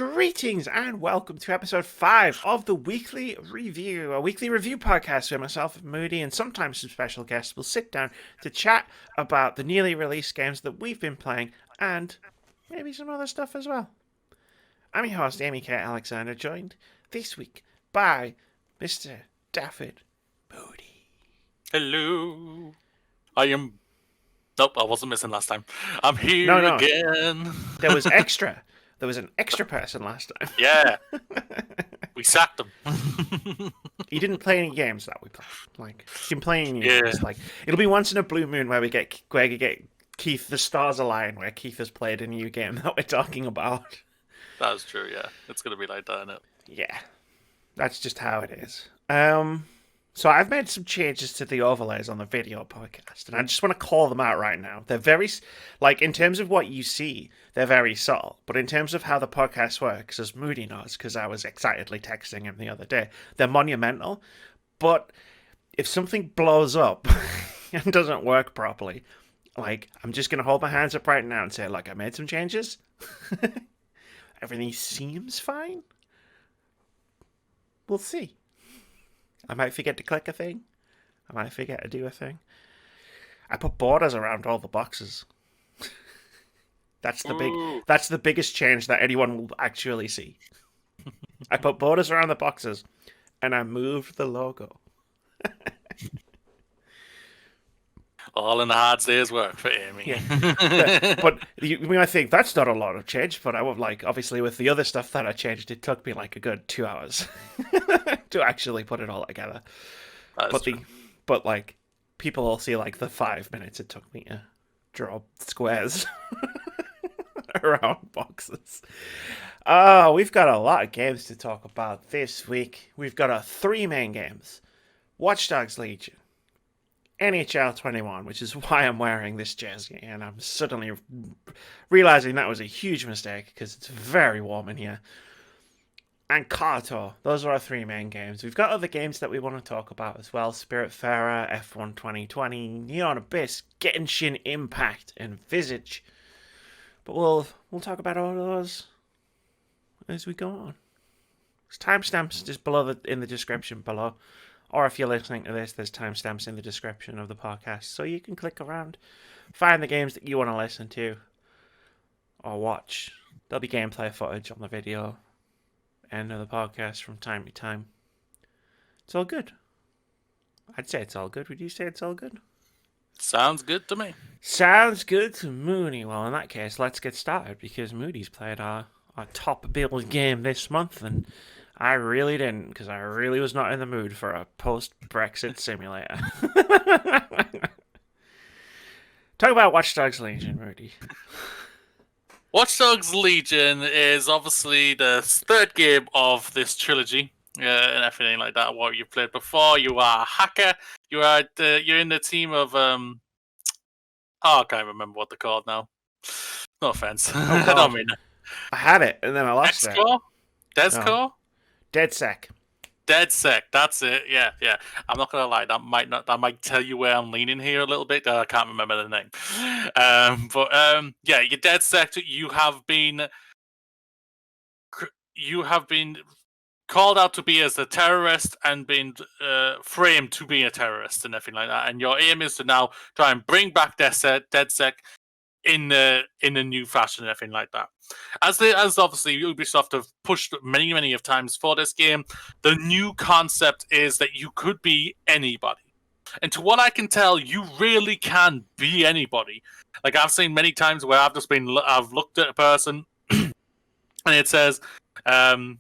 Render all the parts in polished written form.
Greetings and welcome to episode 5 of the Weekly Review, a weekly review podcast where myself, Moody, and sometimes some special guests will sit down to chat about the newly released games that we've been playing and maybe some other stuff as well. I'm your host, Amy K. Alexander, joined this week by Mr. Daffod Moody. Hello. I am... Nope, I wasn't missing last time. I'm here again. There was extra. There was an extra person last time. Yeah. We sacked him. He didn't play any games that we played. Like, he can play any games. Like, it'll be once in a blue moon where we get Keith, the stars align, where Keith has played a new game that we're talking about. That's true, yeah. It's going to be like that, isn't it? Yeah. That's just how it is. So I've made some changes to the overlays on the video podcast, and I just want to call them out right now. They're very, like, in terms of what you see, they're very subtle. But in terms of how the podcast works, as Moody knows, because I was excitedly texting him the other day, they're monumental. But if something blows up and doesn't work properly, like, I'm just going to hold my hands up right now and say, like, I made some changes. Everything seems fine. We'll see. I might forget to click a thing. I might forget to do a thing. I put borders around all the boxes. That's the biggest change that anyone will actually see. I put borders around the boxes, and I moved the logo. All in a hard day's work for Amy. Yeah. But you might think that's not a lot of change, but I would obviously with the other stuff that I changed, it took me like a good 2 hours to actually put it all together. But people will see like the 5 minutes it took me to draw squares around boxes. We've got a lot of games to talk about this week. We've got 3 main games: Watch Dogs Legion, NHL 21, which is why I'm wearing this jersey, and I'm suddenly realizing that was a huge mistake because it's very warm in here. And Carto. Those are our 3 main games. We've got other games that we want to talk about as well: Spiritfarer, F1 2020, Neon Abyss, Genshin Impact, and Visage. But we'll talk about all of those as we go on. There's timestamps just below in the description below. Or if you're listening to this, there's timestamps in the description of the podcast, so you can click around, find the games that you want to listen to or watch. There'll be gameplay footage on the video and of the podcast from time to time. It's all good. I'd say it's all good. Would you say it's all good? Sounds good to me. Sounds good to Moody. Well, in that case, let's get started, because Moody's played our top billed game this month, and I really didn't, because I really was not in the mood for a post-Brexit simulator. Talk about Watch Dogs Legion, Moody. Watch Dogs Legion is obviously the 3rd game of this trilogy, and everything like that. What you've played before, you are a hacker. You're in the team of I can't remember what they're called now. No offense. Oh, I don't mean it. I had it, and then I lost it. DesCore? No. DedSec. DedSec, that's it. Yeah. I'm not gonna lie, that might tell you where I'm leaning here a little bit. I can't remember the name. Yeah, you're DedSec. You have been called out to be as a terrorist and been framed to be a terrorist and everything like that. And your aim is to now try and bring back DedSec in a new fashion and everything like that. As obviously Ubisoft have pushed many of times for this game, the new concept is that you could be anybody. And to what I can tell, you really can be anybody. Like, I've seen many times where I've looked at a person and it says, I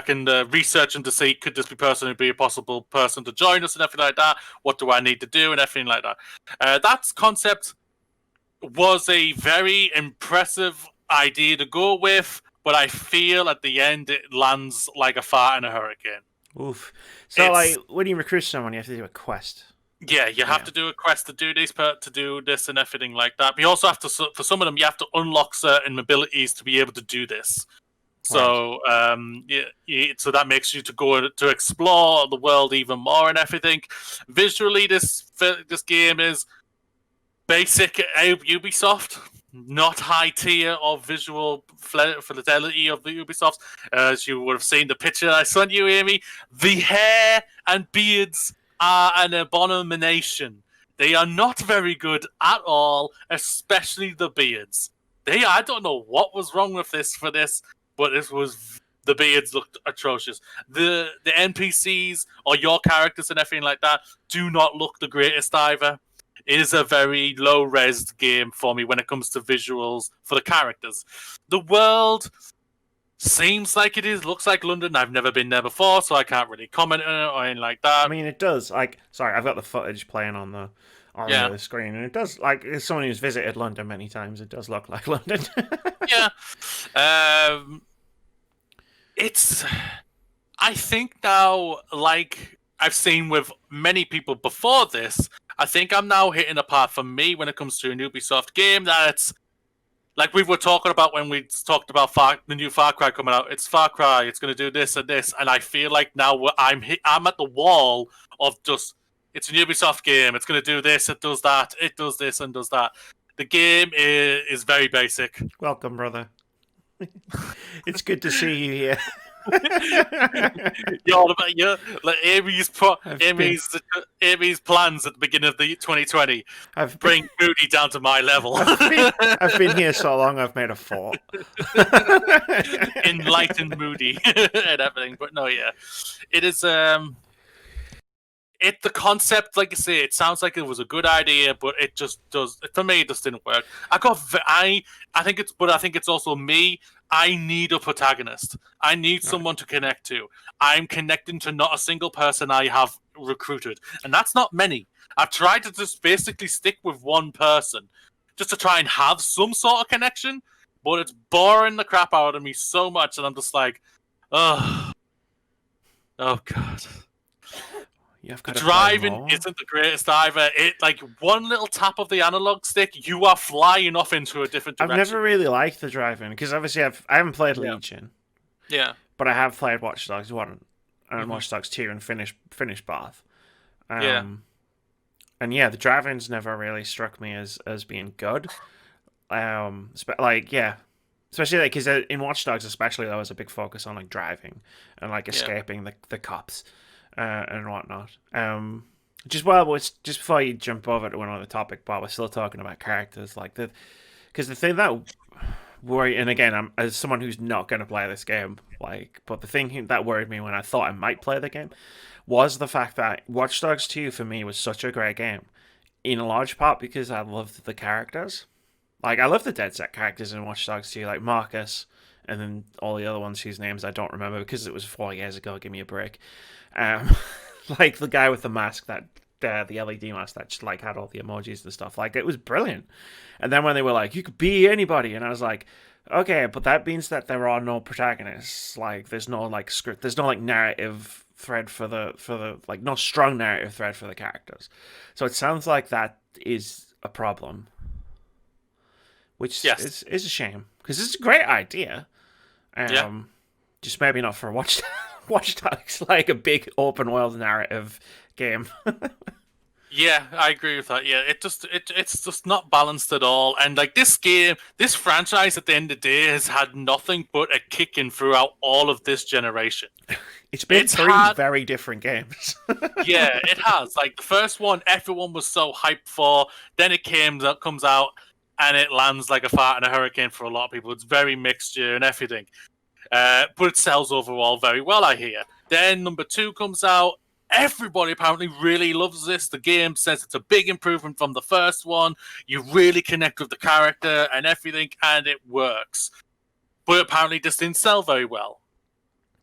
can research them to see, could this be a possible person to join us and everything like that? What do I need to do and everything like that? That concept was a very impressive idea to go with, but I feel at the end it lands like a fart in a hurricane. Oof. So, when you recruit someone, you have to do a quest. Yeah, you have to do a quest to do this and everything like that. But you also have to, for some of them, you have to unlock certain abilities to be able to do this. So, so that makes you to go to explore the world even more and everything. Visually, this game is basic Ubisoft. not high tier of visual fidelity of the Ubisoft. As you would have seen the picture I sent you, Amy, the hair and beards are an abomination. They are not very good at all, especially the beards. I don't know what was wrong with this for this, but the beards looked atrocious. The NPCs or your characters and everything like that do not look the greatest either. It is a very low-res game for me when it comes to visuals for the characters. The world seems like looks like London. I've never been there before, so I can't really comment on it or anything like I that. mean, it does. Like, sorry, I've got the footage playing on Yeah, the screen, and it does. Like, as someone who's visited London many times, it does look like London. yeah. It's. I think now, like I've seen with many people before this, I think I'm now hitting a part for me when it comes to an Ubisoft game that it's like we were talking about when we talked about the new Far Cry coming out. It's Far Cry. It's going to do this and this, and I feel like now I'm at the wall of just it's an Ubisoft game. It's going to do this. It does that. It does this and does that. The game is very basic. Welcome, brother. It's good to see you here. You're all about like Amy's been- Amy's plans at the beginning of the 2020. I've Bring Moody down to my level. I've been here so long. I've made a fort. Enlightened Moody and everything. But no, yeah, it is. The concept, like I say, it sounds like it was a good idea, but it just does for me. It just didn't work. I think it's also me. I need a protagonist. I need someone to connect to. I'm connecting to not a single person I have recruited, and that's not many. I've tried to just basically stick with one person, just to try and have some sort of connection, but it's boring the crap out of me so much, and I'm just like, oh god. You've got The driving isn't the greatest either. It like one little tap of the analog stick, you are flying off into a different direction. I've never really liked the driving because obviously I haven't played Legion. Yeah. But I have played Watch Dogs 1 and Watch Dogs 2 and finished both. And yeah, the driving's never really struck me as being good. Especially because in Watch Dogs especially there was a big focus on like driving and like escaping the cops. And whatnot. Just before you jump over to another topic, while we're still talking about characters, because the thing that worried, and again, I'm as someone who's not going to play this game, but the thing that worried me when I thought I might play the game was the fact that Watch Dogs 2 for me was such a great game, in large part because I loved the characters. Like I love the Dead Set characters in Watch Dogs 2, like Marcus, and then all the other ones whose names I don't remember because it was 4 years ago. Give me a break. Like the guy with the mask that the LED mask that just like had all the emojis and stuff. Like it was brilliant. And then when they were like, you could be anybody, and I was like, okay, but that means that there are no protagonists. Like there's no like script. There's no like narrative thread for the like no strong narrative thread for the characters. So it sounds like that is a problem, which is a shame because it's a great idea. Just maybe not for Watch Dogs, like a big open world narrative game. Yeah, I agree with that. Yeah, it's just not balanced at all. And like this franchise at the end of the day has had nothing but a kicking throughout all of this generation. It's been three very different games. Yeah, it has. Like the first one, everyone was so hyped for. Then it comes out, and it lands like a fart in a hurricane for a lot of people. It's very mixture and everything. But it sells overall very well, I hear. Then number 2 comes out. Everybody apparently really loves this. The game says it's a big improvement from the first one. You really connect with the character and everything, and it works. But apparently this didn't sell very well.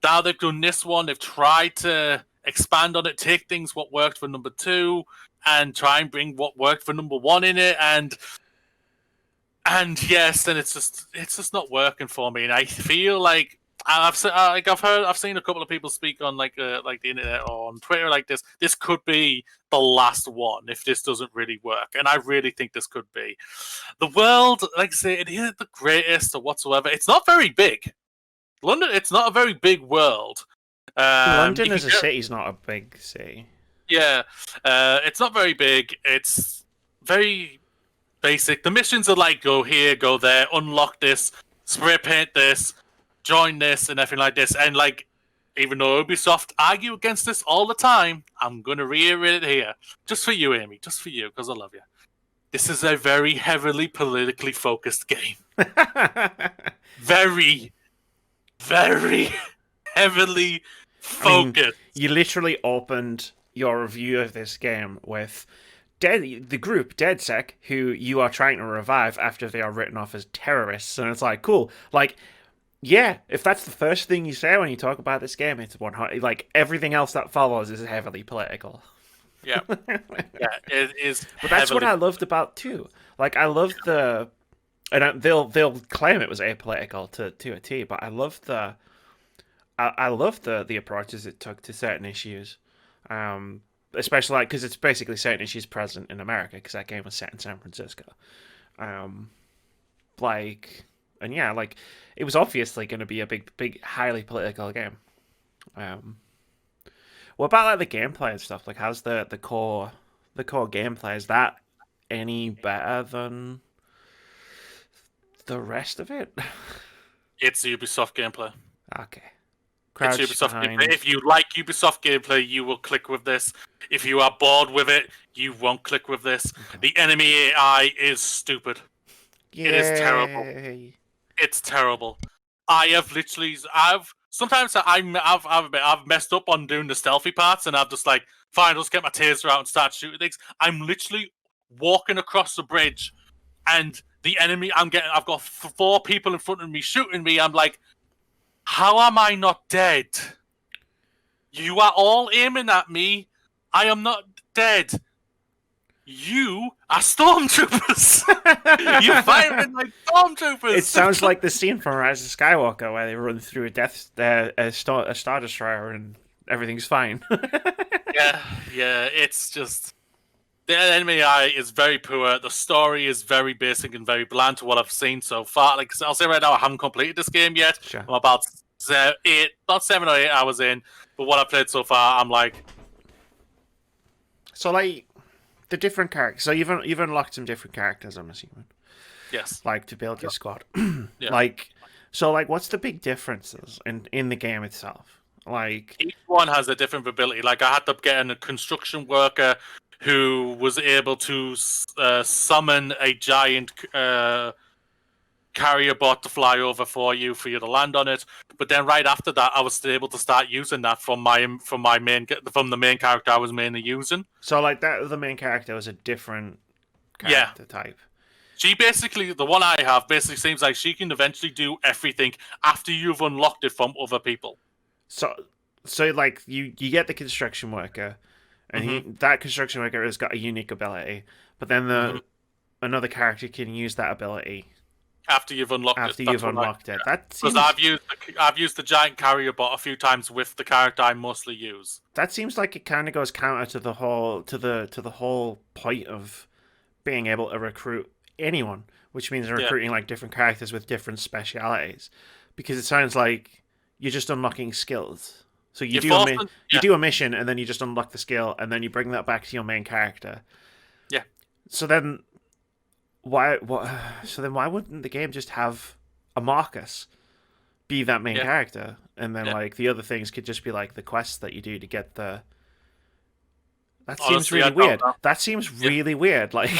Now they've done this one. They've tried to expand on it, take things what worked for number 2, and try and bring what worked for number 1 in it, and yes, then it's just not working for me. And I feel like I've seen a couple of people speak on like the internet or on Twitter like this. This could be the last one if this doesn't really work, and I really think this could be. The world, like I say, it isn't the greatest or whatsoever. It's not very big. London, it's not a very big world. London as a city is not a big city. Yeah, it's not very big. It's very basic. The missions are like go here, go there, unlock this, spray paint this, join this, and everything like this. And like, even though Ubisoft argue against this all the time, I'm gonna reiterate it here, just for you, Amy, just for you, because I love you. This is a very heavily politically focused game. Very, very heavily focused. You literally opened your review of this game with the group DedSec, who you are trying to revive after they are written off as terrorists, and it's like, cool, like, yeah, if that's the first thing you say when you talk about this game, it's 100. Like, everything else that follows is heavily political. Yeah, yeah, it is. But that's what I loved about too. Like, I love and they'll claim it was apolitical to a T, but I love the approaches it took to certain issues. Especially like because it's basically certain issues present in America because that game was set in San Francisco. Like, and yeah, like it was obviously going to be a big, highly political game. What about like the gameplay and stuff? Like, how's the core gameplay? Is that any better than the rest of it? It's Ubisoft gameplay. Okay. It's Ubisoft gameplay. If you like Ubisoft gameplay, you will click with this. If you are bored with it, you won't click with this. Okay. The enemy AI is stupid. Yay. It is terrible. It's terrible. I've messed up on doing the stealthy parts, and I've just like, fine, I'll just get my taser out and start shooting things. I'm literally walking across the bridge, and the enemy, I've got 4 people in front of me shooting me. I'm like, how am I not dead? You are all aiming at me. I am not dead. You are stormtroopers. You're firing like stormtroopers. It sounds like the scene from Rise of Skywalker where they run through a Star Destroyer and everything's fine. yeah. It's just the enemy AI is very poor. The story is very basic and very bland to what I've seen so far. Like I'll say right now, I haven't completed this game yet. Sure. I'm about 7 or 8 hours in, but what I've played so far, I'm like. So like the different characters. So you've unlocked some different characters, I'm assuming. Yes. Like to build your squad. Yeah. Like, what's the big differences in the game itself? Like each one has a different ability. Like I had to get a construction worker who was able to summon a giant carrier bot to fly over for you to land on it. But then right after that, I was able to start using that from the main character I was mainly using. So like that, the main character was a different character type. She basically, the one I have, basically seems like she can eventually do everything after you've unlocked it from other people. So like you get the construction worker, and that construction worker has got a unique ability, but then another character can use that ability after you've unlocked it. That seems... Because I've used the giant carrier bot a few times with the character I mostly use. That seems like it kind of goes counter to the whole point of being able to recruit anyone, which means recruiting like different characters with different specialities, because it sounds like you're just unlocking skills. So you do a mission and then you just unlock the skill and then you bring that back to your main character. Yeah. So then why wouldn't the game just have a Marcus be that main character, and then like the other things could just be like the quests that you do to get the... Seems really weird. That seems really weird. Like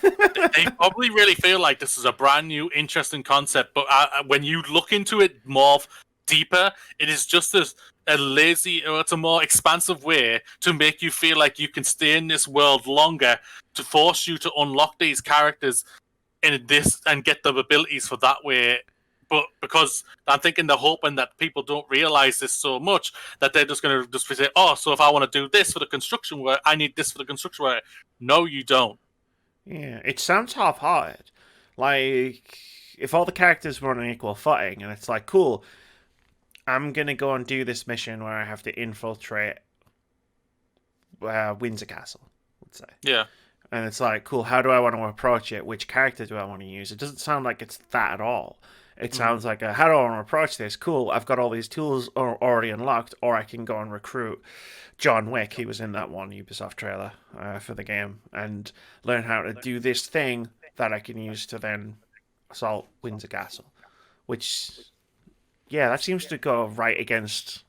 they probably really feel like this is a brand new, interesting concept, but when you look into it more deeper, it is just a lazy, or it's a more expansive way to make you feel like you can stay in this world longer, to force you to unlock these characters in this and get the abilities for that way. But because I'm thinking they're hoping that people don't realize this so much that they're just going to say, oh, so if I want to do this for the construction work, I need this for the construction work. No, you don't. Yeah, it sounds half-hearted. Like, if all the characters were on an equal footing, and it's like, cool, I'm going to go and do this mission where I have to infiltrate Windsor Castle, let's say. Yeah. And it's like, cool, how do I want to approach it? Which character do I want to use? It doesn't sound like it's that at all. It sounds like, how do I want to approach this? Cool, I've got all these tools already unlocked, or I can go and recruit John Wick, he was in that one Ubisoft trailer for the game, and learn how to do this thing that I can use to then assault Windsor Castle. Which, yeah, that seems to go right against.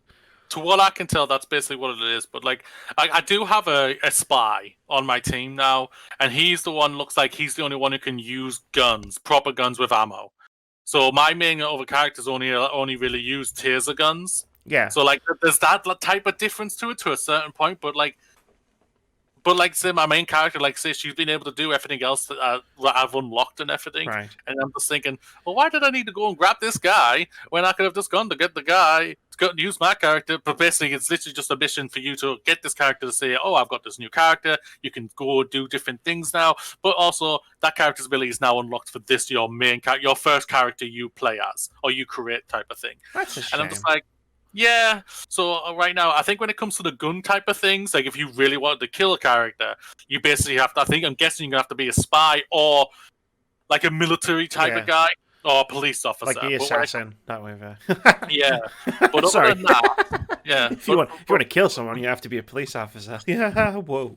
To what I can tell, that's basically what it is. But like, I do have a spy on my team now, and he's the one. Looks like he's the only one who can use guns, proper guns with ammo. So my main other characters only really use taser guns. Yeah, So like, there's that type of difference to it to a certain point. But say my main character, like say she's been able to do everything else that I've unlocked and everything, right. and I'm just thinking, well, why did I need to go and grab this guy when I could have just gone to get the guy to go and use my character? But basically, it's literally just a mission for you to get this character to say, oh, I've got this new character. You can go do different things now, but also that character's ability is now unlocked for this your main your first character you play as or you create type of thing. That's a shame. And I'm just like. Yeah, so right now, I think when it comes to the gun type of things, like if you really wanted to kill a character, you basically have to, I'm guessing you're going to have to be a spy or like a military type of guy or a police officer. Like the assassin, that way. Yeah, but other than that, yeah. If you want to kill someone, you have to be a police officer. Yeah, whoa.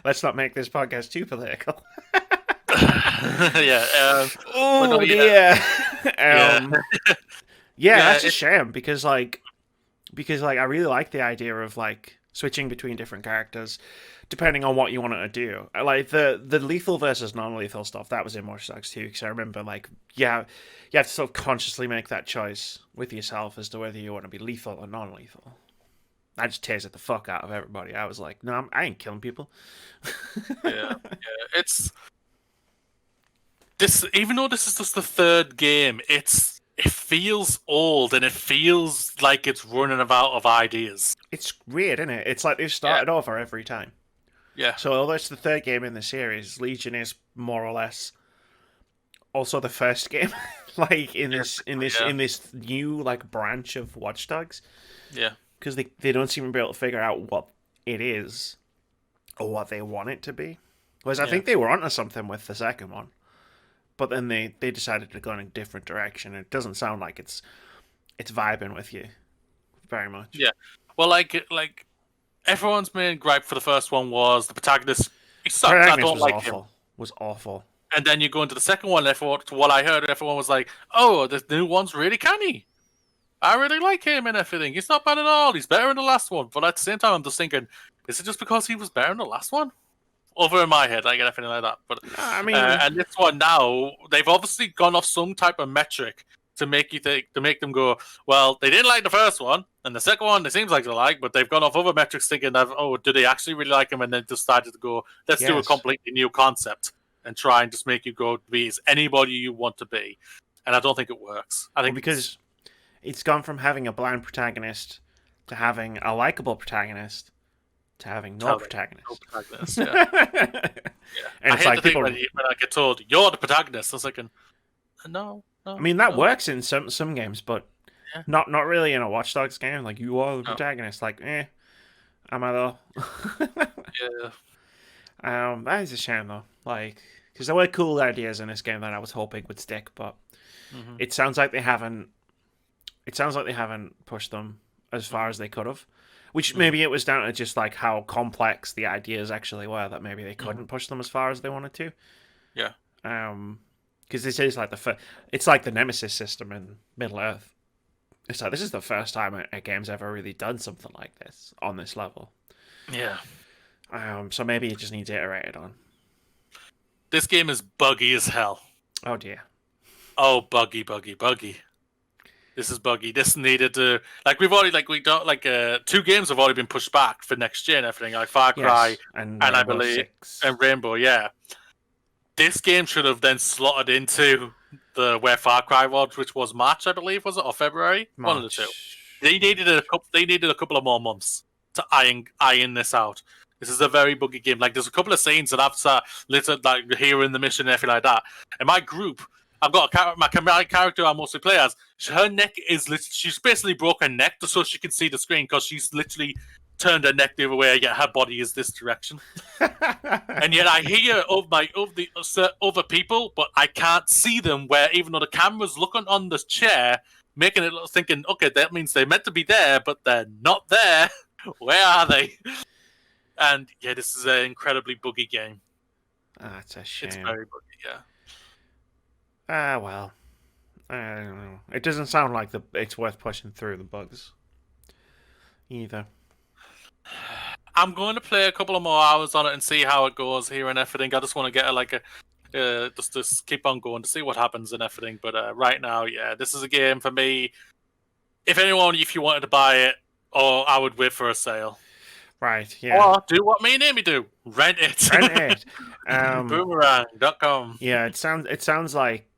Let's not make this podcast too political. Yeah. Oh, dear. Yeah, that's a shame because I really like the idea of like switching between different characters depending on what you want it to do. Like the lethal versus non-lethal stuff that was in Watch Dogs 2 because I remember like you have to sort of consciously make that choice with yourself as to whether you want to be lethal or non-lethal. I just tasered the fuck out of everybody. I was like, no, I ain't killing people. Yeah, it's this. Even though this is just the third game, it feels old and it feels like it's running out of ideas. It's weird, isn't it? It's like they've started over every time. Yeah. So although it's the third game in the series, Legion is more or less also the first game, like in this new like branch of Watch Dogs. Yeah. Because they don't seem to be able to figure out what it is or what they want it to be. Whereas I think they were onto something with the second one. But then they decided to go in a different direction. It doesn't sound like it's vibing with you very much. Yeah. Well, like everyone's main gripe for the first one was the protagonist. He sucked. I don't like him. Was awful. And then you go into the second one. Everyone, to what I heard, everyone was like, "Oh, this new one's really canny. I really like him and everything. He's not bad at all. He's better than the last one." But at the same time, I'm just thinking, is it just because he was better than the last one? Over in my head, like anything like that. But I mean, and this one now, they've obviously gone off some type of metric to make them go, well, they didn't like the first one, and the second one, it seems like they like, but they've gone off other metrics thinking that, oh, do they actually really like him? And then decided to go, let's do a completely new concept and try and just make you go be as anybody you want to be. And I don't think it works. I think because it's gone from having a bland protagonist to having a likable protagonist to having no protagonist. Yeah. And it's like people when I get told you're the protagonist, I was like, no. I mean that works in some games, but not really in a Watch Dogs game. Like you are the protagonist. Like, am I though? Yeah. That is a shame though. Like, because there were cool ideas in this game that I was hoping would stick, but it sounds like they haven't. It sounds like they haven't pushed them as far as they could have. Which maybe it was down to just like how complex the ideas actually were that maybe they couldn't push them as far as they wanted to. Yeah. Because this is like it's like the Nemesis system in Middle Earth. It's like this is the first time a game's ever really done something like this on this level. Yeah. So maybe it just needs iterated on. This game is buggy as hell. Oh dear. Oh, buggy. This is buggy. This needed to we've already we don't 2 games have already been pushed back for next gen. Everything like Far Cry and I believe 6. And Rainbow. Yeah, this game should have then slotted into where Far Cry was, which was March, I believe, was it, or February? March. One of the two. They needed a couple of more months to iron this out. This is a very buggy game. Like there's a couple of scenes that I've listed like here in the mission and everything like that. And my group. I've got my character I mostly play as. Her neck is she's basically broke her neck just so she can see the screen because she's literally turned her neck the other way. Yet her body is this direction, and yet I hear the other people, but I can't see them. Where even though the camera's looking on the chair, making it thinking, okay, that means they're meant to be there, but they're not there. Where are they? And yeah, this is an incredibly buggy game. That's a It's shame. very buggy. Yeah. Well, I don't know. It doesn't sound like it's worth pushing through the bugs either. I'm going to play a couple of more hours on it and see how it goes here and everything. I just want to get just keep on going to see what happens and everything. But right now, yeah, this is a game for me. If you wanted to buy it, or I would wait for a sale. Right, yeah. Or do what me and Amy do: rent it. Rent it. Boomerang.com. Yeah, it sounds like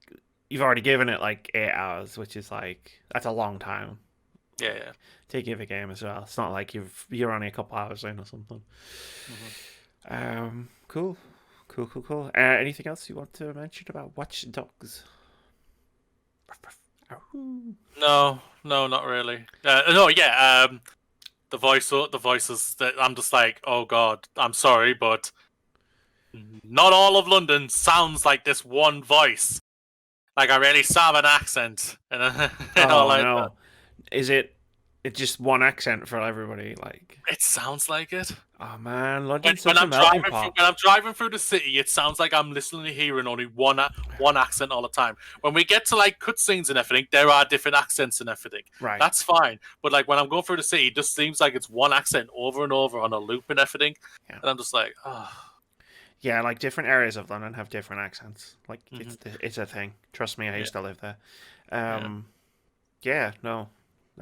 you've already given it like 8 hours, which is like that's a long time Yeah, yeah. to give a game as well. It's not like you're only a couple hours in or something. Cool, cool. Anything else you want to mention about Watch Dogs? No, not really. No, yeah. The voices that I'm just like, oh god, I'm sorry, but not all of London sounds like this one voice. Like a really southern accent, and all Oh like that. no, is it just one accent for everybody? Like, It sounds like it. oh man, When, London's when such a I'm melting driving pot. when I'm driving through the city, it sounds like I'm listening to hearing only one accent all the time. When we get to like cutscenes and everything, there are different accents and everything. Right. That's fine. But like when I'm going through the city, it just seems like it's one accent over and over on a loop and everything. Yeah. And I'm just like, oh. Yeah, like different areas of London have different accents. Like Mm-hmm. it's a thing. Trust me, I Yeah. used to live there. Yeah. Yeah, no,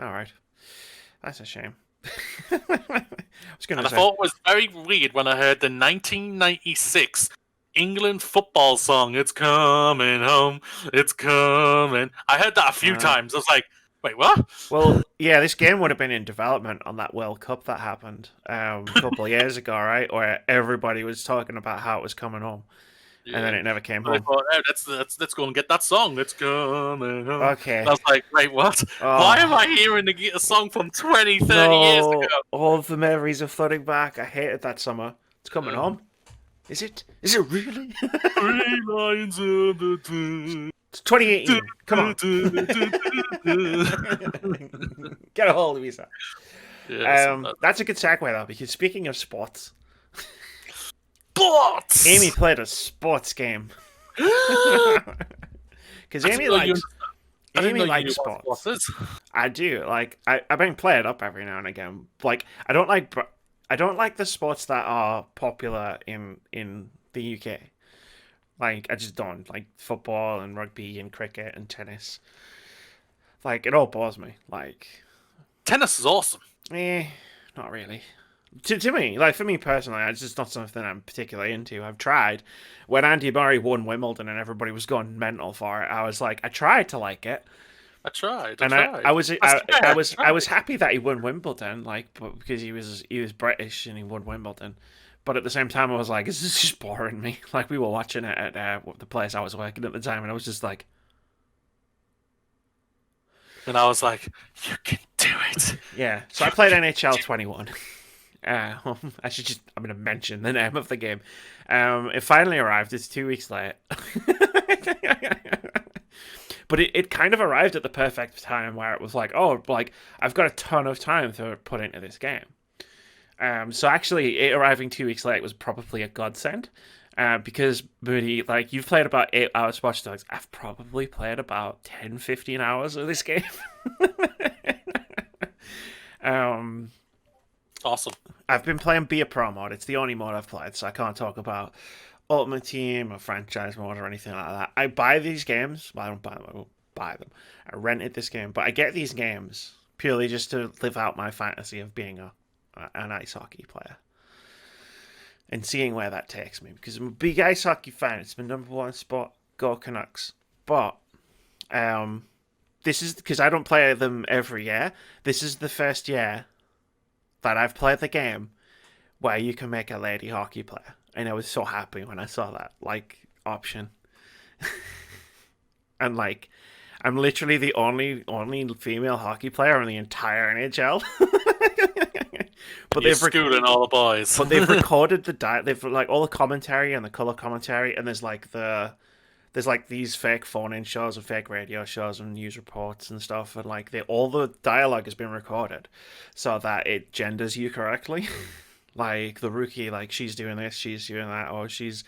all right, that's a shame. I was gonna And I say, thought it was very weird when I heard the 1996 England football song, It's Coming Home, It's Coming. I heard that a few times. I was like, wait, what? well, yeah, this game would have been in development on that World Cup that happened a couple of years ago, right? Where everybody was talking about how it was coming home, and then Yeah. it never came But I home. thought, hey, let's go and get that song. It's coming home. And I Okay. was like, wait, what? Why am I Oh hearing a song from 20, 30 years no! ago? All of the memories are flooding back. I hated that summer. It's coming home. Is it? Is it really? 3 lines of the day. It's 2018. Come on. Get a hold of yourself. Yeah, That's a good segue though, because speaking of sports, sports. Amy played a sports game. Because I didn't know you Amy knew likes what sports. sports is. I do. Like I've been playing up every now and again. Like I don't like the sports that are popular in the UK. Like I just don't like football and rugby and cricket and tennis. Like it all bores me. Like Tennis is awesome. not really. To me, like for me personally, it's just not something I'm particularly into. I've tried. When Andy Murray won Wimbledon and everybody was going mental for it, I was like, I tried to like it, I tried. and I was happy that he won Wimbledon, like because he was British and he won Wimbledon. But at the same time, I was like, this is just boring me. Like we were watching it at the place I was working at the time, and I was just like, And I was like, you can do it. yeah. So I played NHL 21. I'm going to mention the name of the game. It finally arrived. It's 2 weeks late. But it kind of arrived at the perfect time where it was like, oh, like, I've got a ton of time to put into this game. So actually, it arriving 2 weeks late was probably a godsend. Because, Moody, like, you've played about 8 hours of Watch Dogs. I've probably played about 10, 15 hours of this game. Awesome. I've been playing Be a Pro mode. It's the only mode I've played, so I can't talk about Ultimate Team or franchise mode or anything like that. I buy these games. Well, I don't buy them. I don't buy them. I rented this game, but I get these games purely just to live out my fantasy of being an ice hockey player and seeing where that takes me. Because I'm a big ice hockey fan. It's my number one sport. Go Canucks. But this is because I don't play them every year. This is the first year that I've played the game where you can make a lady hockey player, and I was so happy when I saw that like option. And like, I'm literally the only female hockey player in the entire NHL. But You're schooling all the boys. But they've recorded they've like all the commentary and the color commentary, and there's like these fake phone-in shows and fake radio shows and news reports and stuff, and like all the dialogue has been recorded so that it genders you correctly. Like the rookie, like she's doing this, she's doing that, or she's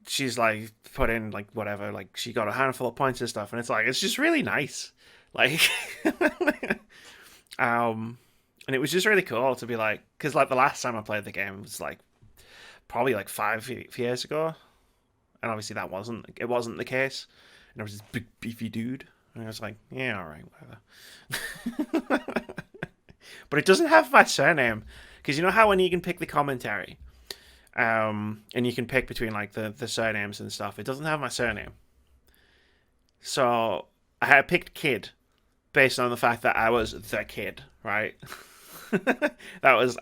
she's like put in like whatever, like she got a handful of points and stuff, and it's like it's just really nice, like, um, and it was just really cool to be like, because like the last time I played the game was like probably like 5 years ago, and obviously that wasn't the case, and there was this big beefy dude, and I was like, yeah, all right, whatever. But it doesn't have my surname, because you know how when you can pick the commentary, and you can pick between like the surnames and stuff. It doesn't have my surname, so I had picked Kid based on the fact that I was the kid, right? That was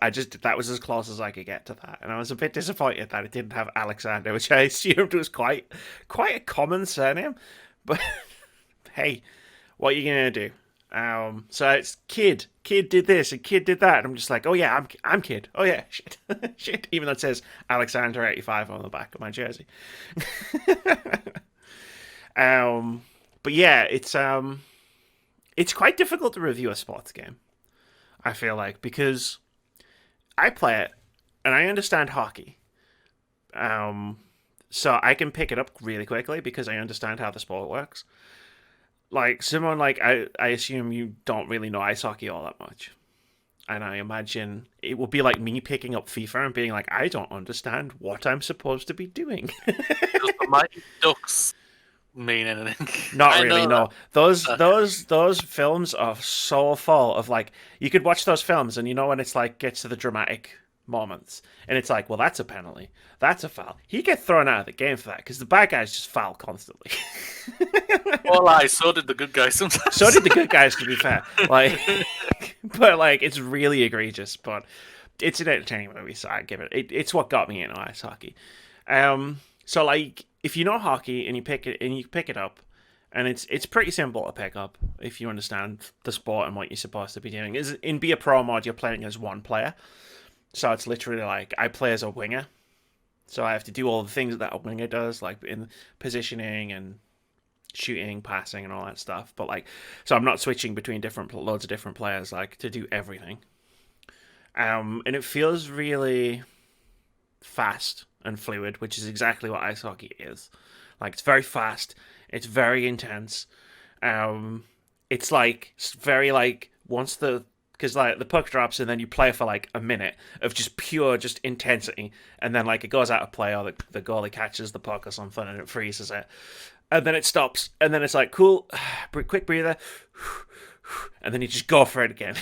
as close as I could get to that, and I was a bit disappointed that it didn't have Alexander, which I assumed was quite a common surname. But hey, what are you gonna do? So it's Kid did this and Kid did that. And I'm just like, oh yeah, I'm Kid. Oh yeah, shit, shit. Even though it says Alexander 85 on the back of my jersey. But yeah, it's quite difficult to review a sports game. I feel like because I play it and I understand hockey. Um, so I can pick it up really quickly because I understand how the sport works. Like someone like I assume you don't really know ice hockey all that much. And I imagine it would be like me picking up FIFA and being like, I don't understand what I'm supposed to be doing. Does the Mighty Ducks mean anything? Not I really, know no. that. Those films are so full of like you could watch those films and you know when it's like gets to the dramatic moments and it's like, well, that's a penalty, that's a foul. He gets thrown out of the game for that because the bad guys just foul constantly. Well, so did the good guys So sometimes. did the good guys, to be fair. Like, but like it's really egregious, but it's an entertaining movie, so I give it's what got me into ice hockey. So like if you know hockey and you pick it up, and it's pretty simple to pick up if you understand the sport and what you're supposed to be doing. Is in Be a Pro mod, you're playing as one player, so it's literally like I play as a winger, so I have to do all the things that a winger does, like in positioning and shooting, passing, and all that stuff. But like, so I'm not switching between different loads of different players like to do everything. And it feels really fast and fluid, which is exactly what ice hockey is. Like it's very fast, it's very intense. Um, it's like it's very like once the because like the puck drops and then you play for like a minute of just pure just intensity, and then like it goes out of play or the goalie catches the puck or something and it freezes it, and then it stops, and then it's like cool, quick breather, and then you just go for it again.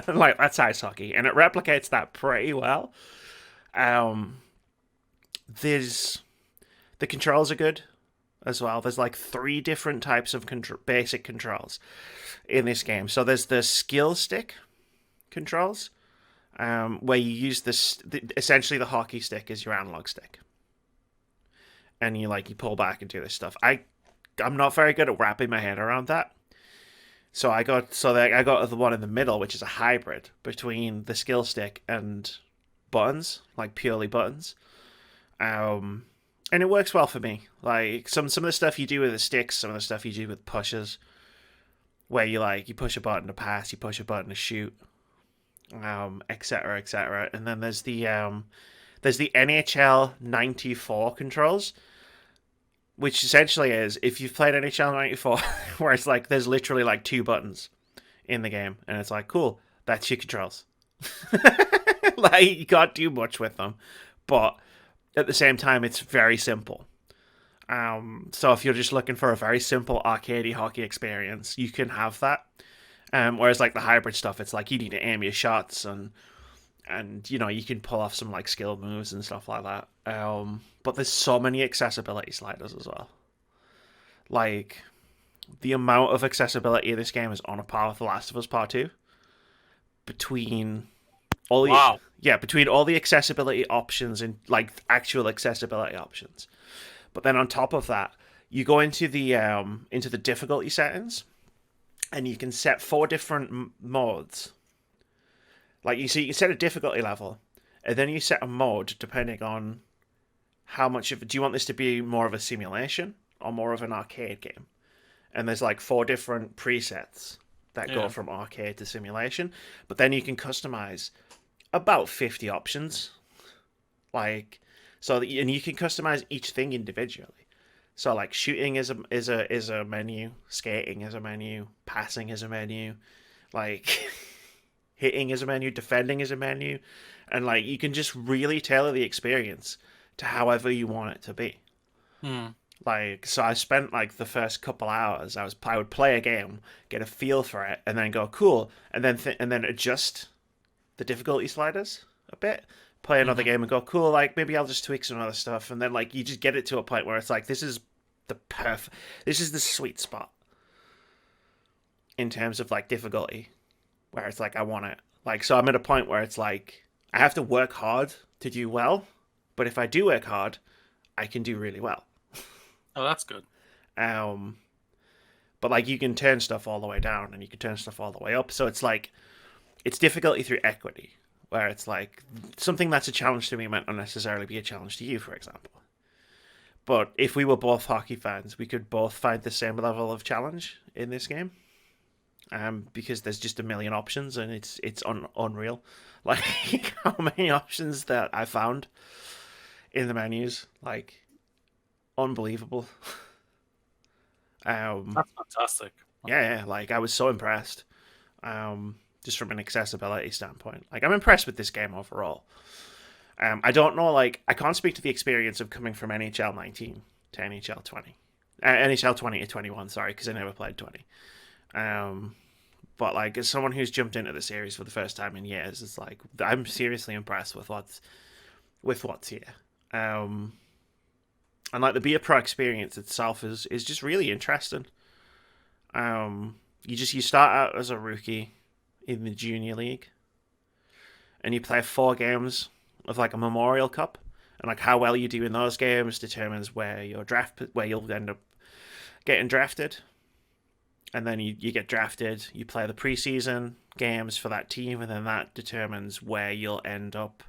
Like that's ice hockey, and it replicates that pretty well. Um, there's the controls are good as well. There's like three different types of basic controls in this game. So there's the skill stick controls, where you use essentially the hockey stick is your analog stick, and you pull back and do this stuff. I'm not very good at wrapping my head around that. So I got the one in the middle, which is a hybrid between the skill stick and buttons, like purely buttons. And it works well for me. Like some of the stuff you do with the sticks, some of the stuff you do with pushes, where you push a button to pass, you push a button to shoot, etc. etc. And then there's the NHL '94 controls, which essentially is if you've played NHL '94, where it's like there's literally like two buttons in the game, and it's like cool, that's your controls. Like you can't do much with them, but at the same time, it's very simple. So if you're just looking for a very simple arcadey hockey experience, you can have that. Whereas like the hybrid stuff, it's like you need to aim your shots and you can pull off some like skill moves and stuff like that. But there's so many accessibility sliders as well. Like the amount of accessibility in this game is on a par with The Last of Us Part Two. Between all the Wow. between all the accessibility options and like actual accessibility options. But then on top of that, you go into the difficulty settings, and you can set four different modes. Like you can set a difficulty level, and then you set a mode depending on how much of do you want this to be more of a simulation or more of an arcade game. And there's like four different presets that go Yeah. from arcade to simulation, but then you can customize about 50 options. Like So and you can customize each thing individually. So like shooting is a menu, skating is a menu, passing is a menu, like hitting is a menu, defending is a menu, and like you can just really tailor the experience to however you want it to be. Hmm. Like, so I spent like the first couple hours. I would play a game, get a feel for it, and then go cool, and then and then adjust the difficulty sliders a bit. Play another Hmm. game and go cool. Like maybe I'll just tweak some other stuff, and then like you just get it to a point where it's like this is the sweet spot in terms of like difficulty, where it's like I want it. Like so, I'm at a point where it's like I have to work hard to do well, but if I do work hard, I can do really well. Oh, that's good. Um, but like you can turn stuff all the way down and you can turn stuff all the way up. So it's like it's difficulty through equity, where it's like something that's a challenge to me might not necessarily be a challenge to you, for example. But if we were both hockey fans, we could both find the same level of challenge in this game. Because there's just a million options and it's unreal. Like how many options that I found in the menus, like unbelievable. Um, That's fantastic. yeah, like I was so impressed. Just from an accessibility standpoint, like I'm impressed with this game overall. I don't know, like I can't speak to the experience of coming from NHL 19 to NHL 20, NHL 20 to 21. Sorry, because I never played 20. Um, but like as someone who's jumped into the series for the first time in years, it's like I'm seriously impressed with what's here. Um, and like the Be a Pro experience itself is just really interesting. You start out as a rookie in the junior league, and you play 4 games of like a Memorial Cup, and like how well you do in those games determines where you'll end up getting drafted. And then you get drafted, you play the preseason games for that team, and then that determines where you'll end up.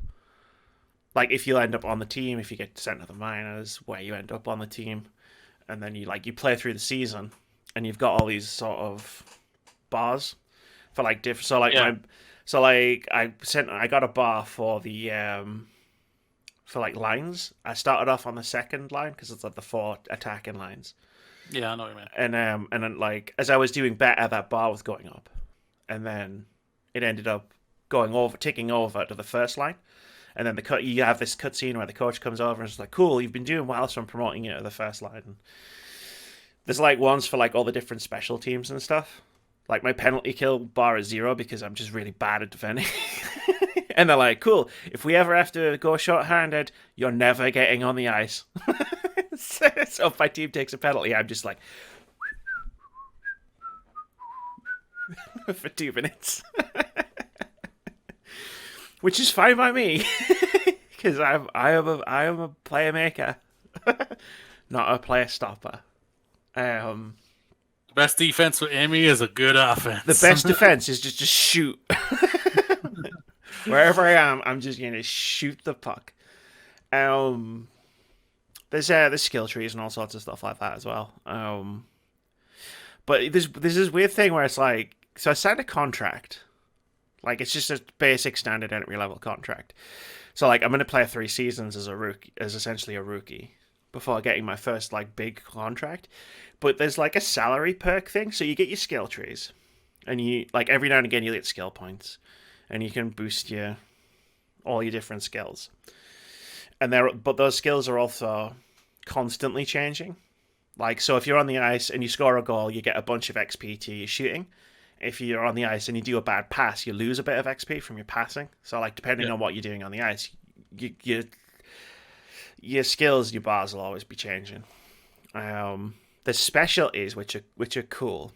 Like if you'll end up on the team, if you get sent to the minors, where you end up on the team, and then you play through the season, and you've got all these sort of bars for like different. So like Yeah. I got a bar for the for like lines. I started off on the second line because it's like the 4 attacking lines, Yeah, I know what you mean. and then like as I was doing better, that bar was going up, and then it ended up ticking over to the first line. And then you have this cutscene where the coach comes over and it's like, "Cool, you've been doing well, so I'm promoting you to the first line." And there's like ones for like all the different special teams and stuff. Like my penalty kill bar is 0 because I'm just really bad at defending. And they're like, "Cool, if we ever have to go short-handed, you're never getting on the ice." So if my team takes a penalty, I'm just like for 2 minutes, which is fine by me because I am a player maker, not a player stopper. Um, The best defense with Amy is a good offense. the best defense is just to shoot. Wherever I am, I'm just gonna shoot the puck. Um, there's skill trees and all sorts of stuff like that as well. But there's this weird thing where it's like, so I signed a contract, like it's just a basic standard entry level contract. So like I'm gonna play 3 seasons as essentially a rookie before getting my first like big contract. But there's like a salary perk thing, so you get your skill trees, and you like every now and again you get skill points, and you can boost all your different skills. But those skills are also constantly changing. Like so, if you're on the ice and you score a goal, you get a bunch of XP to your shooting. If you're on the ice and you do a bad pass, you lose a bit of XP from your passing. So like depending Yeah. on what you're doing on the ice, your skills, your bars will always be changing. There's specialties which are cool.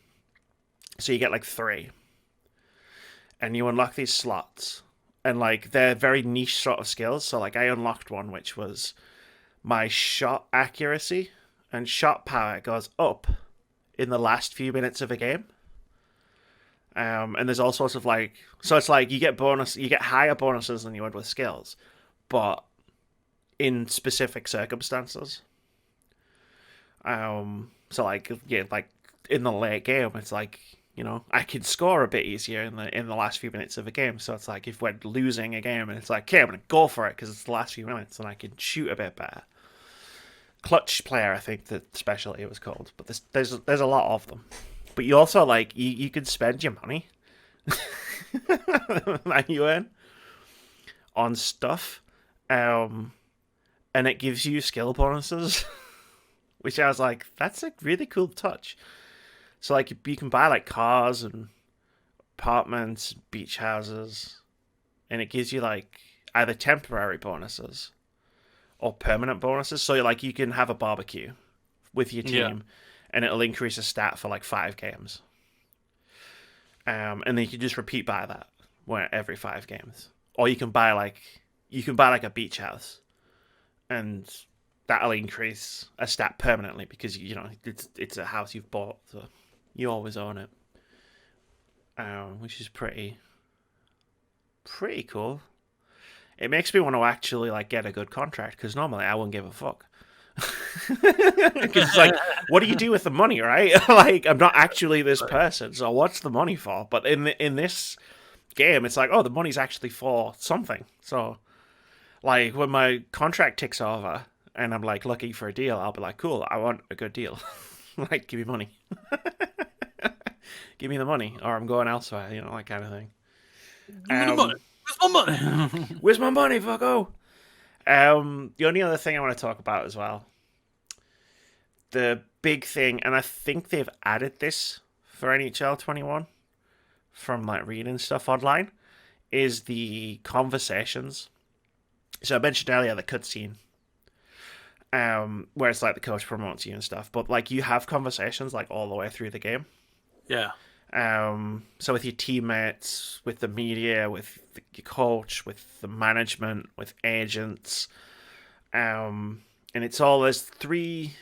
So you get like 3, and you unlock these slots, and like they're very niche sort of skills. So like I unlocked one which was my shot accuracy and shot power goes up in the last few minutes of a game. And there's all sorts of like, so it's like you get higher bonuses than you would with skills, but in specific circumstances. So like yeah, like in the late game, it's like You know, I can score a bit easier in the last few minutes of a game. So it's like if we're losing a game and it's like, okay, I'm gonna go for it because it's the last few minutes and I can shoot a bit better. Clutch player, I think the specialty was called, but there's a lot of them. But you also like you can spend your money that you earn on stuff, and it gives you skill bonuses, which I was like, that's a really cool touch. So like you can buy like cars and apartments, beach houses, and it gives you like either temporary bonuses or permanent bonuses. So like you can have a barbecue with your team, and it'll increase a stat for like 5 games. And then you can just repeat by that every 5 games, or you can buy like a beach house, and that'll increase a stat permanently because you know it's a house you've bought, so you always own it, which is pretty cool. It makes me want to actually like get a good contract because normally I wouldn't give a fuck. Because it's like, what do you do with the money, right? Like, I'm not actually this person, so what's the money for? But in this game, it's like, oh, the money's actually for something. So, like, when my contract ticks over and I'm like looking for a deal, I'll be like, cool, I want a good deal. Like, give me money. Give me the money, or I'm going elsewhere, you know, that kind of thing. Where's my money? Where's my money, fucko? The only other thing I want to talk about as well, the big thing, and I think they've added this for NHL 21 from like reading stuff online, is the conversations. So I mentioned earlier the cutscene, where it's like the coach promotes you and stuff, but like you have conversations like all the way through the game. Yeah. So with your teammates, with the media, with your coach, with the management, with agents, and it's all there's three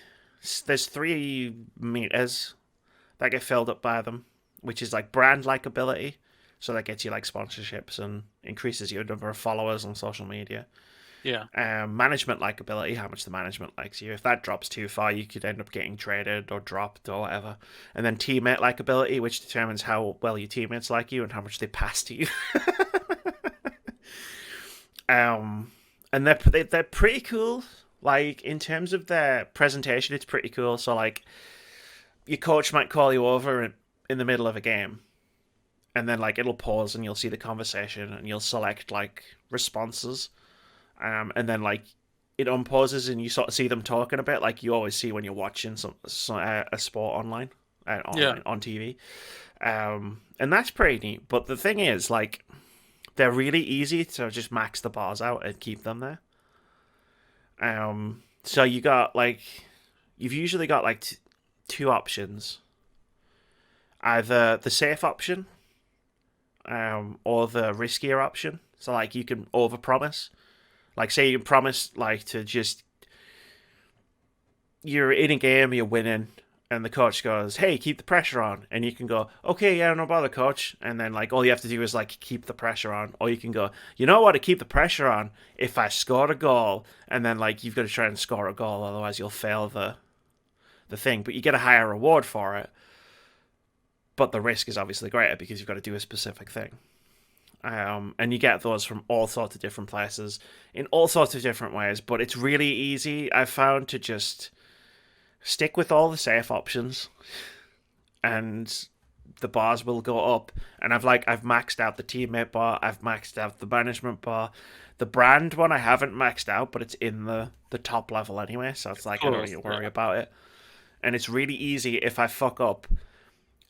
meters that get filled up by them, which is like brand likability, so that gets you like sponsorships and increases your number of followers on social media. Yeah. Management likability, how much the management likes you. If that drops too far, you could end up getting traded or dropped or whatever. And then teammate likability, which determines how well your teammates like you and how much they pass to you. And they're pretty cool. Like, in terms of their presentation, it's pretty cool. So, like, your coach might call you over in the middle of a game. And then, like, it'll pause and you'll see the conversation and you'll select, like, responses. And then like it unpauses and you sort of see them talking a bit, like you always see when you're watching a sport online, on TV, and that's pretty neat. But the thing is, like, they're really easy to just max the bars out and keep them there. So you've usually got like two options, either the safe option, or the riskier option. So like you can overpromise. Like, say you promise, like, to just... You're in a game, you're winning, and the coach goes, hey, keep the pressure on. And you can go, okay, yeah, no bother, coach. And then, like, all you have to do is, like, keep the pressure on. Or you can go, you know what, to keep the pressure on, if I scored a goal, and then, like, you've got to try and score a goal, otherwise you'll fail the thing. But you get a higher reward for it. But the risk is obviously greater because you've got to do a specific thing. And you get those from all sorts of different places in all sorts of different ways, but it's really easy, I've found, to just stick with all the safe options and the bars will go up. And I've maxed out the teammate bar, I've maxed out the management bar. The brand one I haven't maxed out, but it's in the top level anyway, so it's like I don't need to worry about it. And it's really easy if I fuck up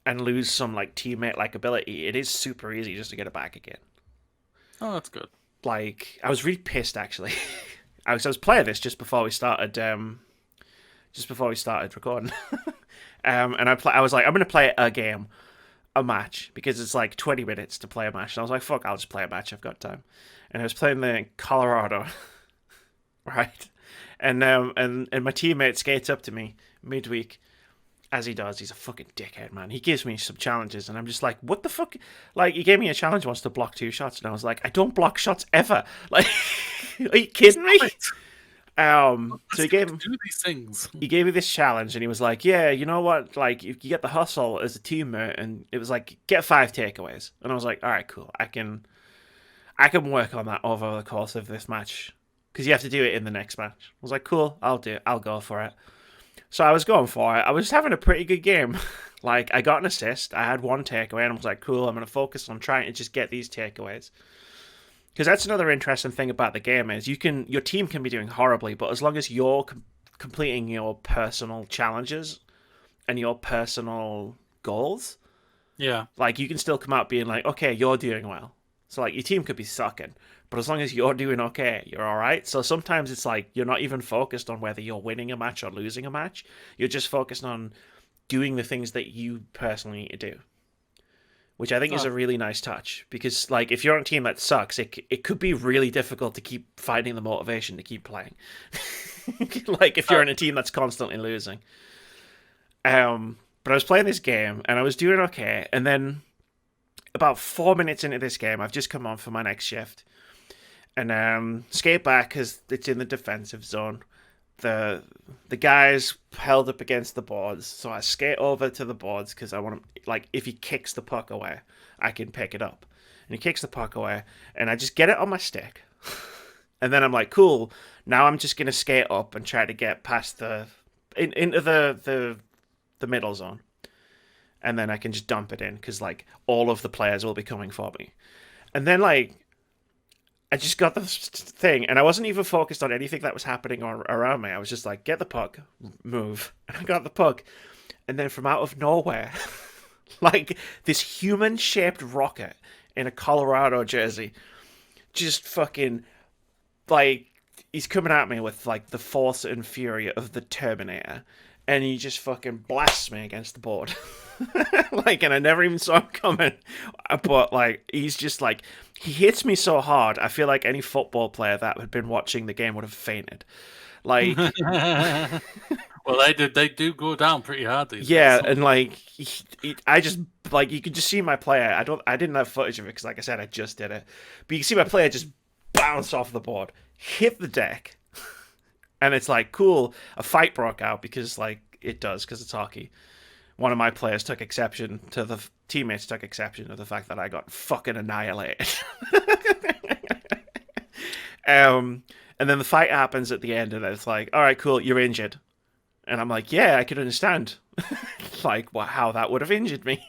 and lose some like teammate likability, it is super easy just to get it back again. Oh, that's good. Like, I was really pissed actually. I was playing this just before we started recording. And I was like, I'm gonna play a match, because it's like 20 minutes to play a match. And I was like, fuck, I'll just play a match, I've got time. And I was playing the Colorado, right? And my teammate skates up to me midweek. As he does, he's a fucking dickhead, man. He gives me some challenges, and I'm just like, what the fuck? Like, he gave me a challenge once to block 2 shots, and I was like, I don't block shots ever. Like, are you kidding me? So Let's do these things. he gave me this challenge, and he was like, "Yeah, you know what? Like, if you get the hustle as a teammate, and it was like get 5 takeaways." And I was like, "All right, cool. I can work on that over the course of this match because you have to do it in the next match." I was like, "Cool, I'll do it. I'll go for it." So I was going for it. I was having a pretty good game. Like, I got an assist. I had 1 takeaway, and I was like, "Cool. I'm going to focus on trying to just get these takeaways." Because that's another interesting thing about the game is your team can be doing horribly, but as long as you're completing your personal challenges and your personal goals, Yeah. like you can still come out being like, okay, you're doing well. So like your team could be sucking, but as long as you're doing okay, you're all right. So sometimes it's like you're not even focused on whether you're winning a match or losing a match. You're just focused on doing the things that you personally need to do, which I think is a really nice touch because like if you're on a team that sucks, it could be really difficult to keep finding the motivation to keep playing. Like if you're in a team that's constantly losing. But I was playing this game and I was doing okay, and then about 4 minutes into this game, I've just come on for my next shift, and skate back because it's in the defensive zone. The guys held up against the boards, so I skate over to the boards because I want him. Like if he kicks the puck away, I can pick it up, and he kicks the puck away, and I just get it on my stick, and then I'm like, cool. Now I'm just gonna skate up and try to get past into the middle zone, and then I can just dump it in because like all of the players will be coming for me, and then like I just got the thing, and I wasn't even focused on anything that was happening around me. I was just like, get the puck, move, and I got the puck, and then from out of nowhere, like this human-shaped rocket in a Colorado jersey, just fucking like he's coming at me with like the force and fury of the Terminator, and he just fucking blasts me against the board. Like, and I never even saw him coming. But like, he's just like, he hits me so hard. I feel like any football player that had been watching the game would have fainted. Like, Well, they do go down pretty hard these yeah, days. and like, I just like you could just see my player. I didn't have footage of it because, like I said, I just did it. But you can see my player just bounce off the board, hit the deck, and it's like, cool. A fight broke out because like it does because it's hockey. One of my players took exception to the teammates took exception to the fact that I got fucking annihilated. And then the fight happens at the end, and it's like, all right, cool, you're injured, and I'm like, yeah, I could understand, like how that would have injured me.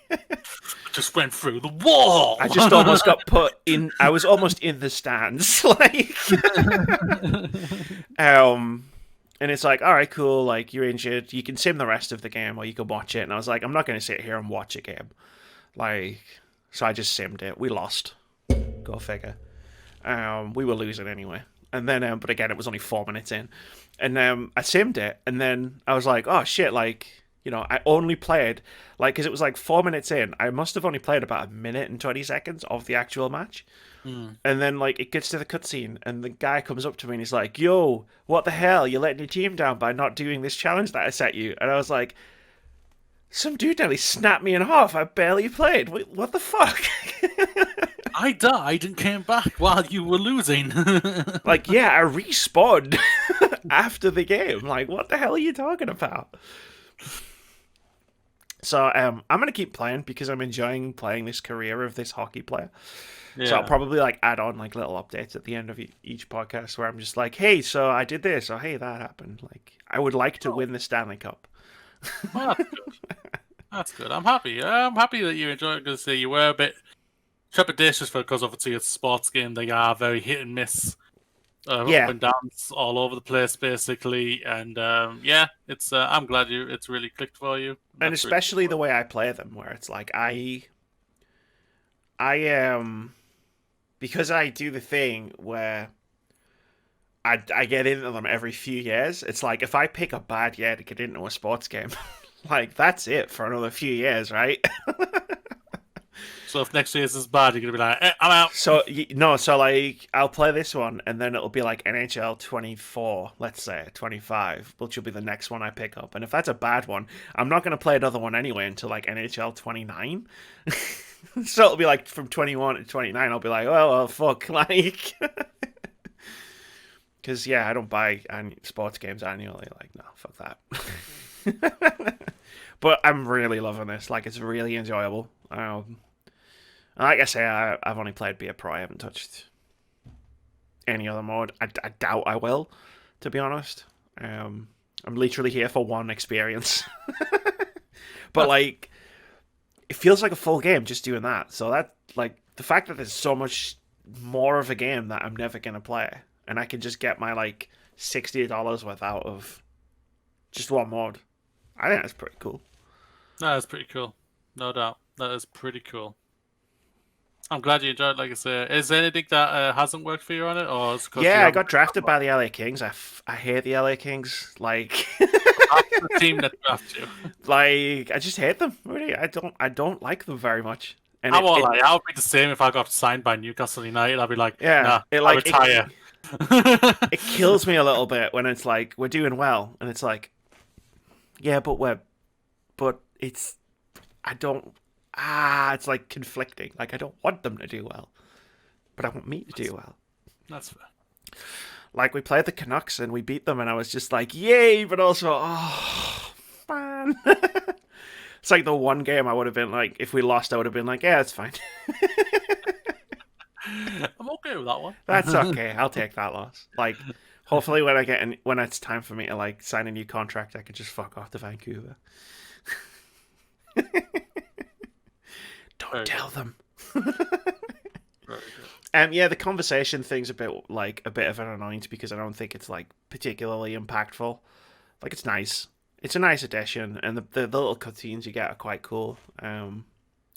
Just went through the wall. I just almost got put in. I was almost in the stands, like, and it's like, all right, cool, like you're injured. You can sim the rest of the game, or you can watch it. And I was like, I'm not going to sit here and watch a game, like, so I just simmed it. We lost. Go figure. We were losing anyway. And then, but again, it was only 4 minutes in, and I simmed it, and then I was like, oh shit, like, you know, I only played like because it was like 4 minutes in. I must have only played about 1 minute and 20 seconds of the actual match. And then, like, it gets to the cutscene, and the guy comes up to me and he's like, yo, what the hell? You're letting your team down by not doing this challenge that I set you. And I was like, some dude nearly snapped me in half. I barely played. What the fuck? I died and came back while you were losing. Like, yeah, I respawned after the game. Like, what the hell are you talking about? So, I'm going to keep playing because I'm enjoying playing this career of this hockey player. Yeah. So I'll probably like add on like little updates at the end of each podcast where I'm just like, hey, so I did this, or hey, that happened. Like, I would like to win the Stanley Cup. Well, that's good. That's good. I'm happy. I'm happy that you enjoyed it because you were a bit trepidatious because obviously it's a sports game. They are very hit and miss, Yeah. up and downs all over the place basically. And yeah, it's I'm glad it's really clicked for you. And That's especially really the way I play them, where it's like I am because I do the thing where I get into them every few years. It's like if I pick a bad year to get into a sports game, like that's it for another few years, right? So if next year's is bad, you're gonna be like, I'm out. So no, so like I'll play this one, and then it'll be like NHL 24, let's say 25, which will be the next one I pick up. And if that's a bad one, I'm not gonna play another one anyway until like NHL 29. So it'll be like from 21 to 29. I'll be like, well, fuck, like. Because yeah, I don't buy sports games annually. Like, no, fuck that. But I'm really loving this. Like, it's really enjoyable. Like I say, I've only played Be a Pro. I haven't touched any other mode. I doubt I will, to be honest. I'm literally here for one experience. But like, it feels like a full game just doing that. So that, like, the fact that there's so much more of a game that I'm never gonna play, and I can just get my like $60 worth out of just one mod. I think that's pretty cool. That is pretty cool. No doubt. That is pretty cool. I'm glad you enjoyed it, like I say. Is there anything that hasn't worked for you on it? Or is it 'cause you Yeah, I haven't got drafted by the LA Kings. I hate the LA Kings. Like, the team that drafted you? like I just hate them. Really, I don't like them very much. And I won't lie, I would be the same if I got signed by Newcastle United. I'd be like, yeah, nah, it I like retire. it kills me a little bit when it's like we're doing well, and it's like, yeah, but it's I don't it's like conflicting. Like I don't want them to do well, but I want me to do well. That's fair. Like we played the Canucks and we beat them, and I was just like, yay! But also, oh man, it's like the one game I would have been like, if we lost, I would have been like, yeah, it's fine. I'm okay with that one. That's okay. I'll take that loss. Like, hopefully, when it's time for me to like sign a new contract, I can just fuck off to Vancouver. Don't Very tell them. Very good. Yeah, the conversation thing's a bit of an annoyance because I don't think it's like particularly impactful. Like it's nice. It's a nice addition, and the little cutscenes you get are quite cool. But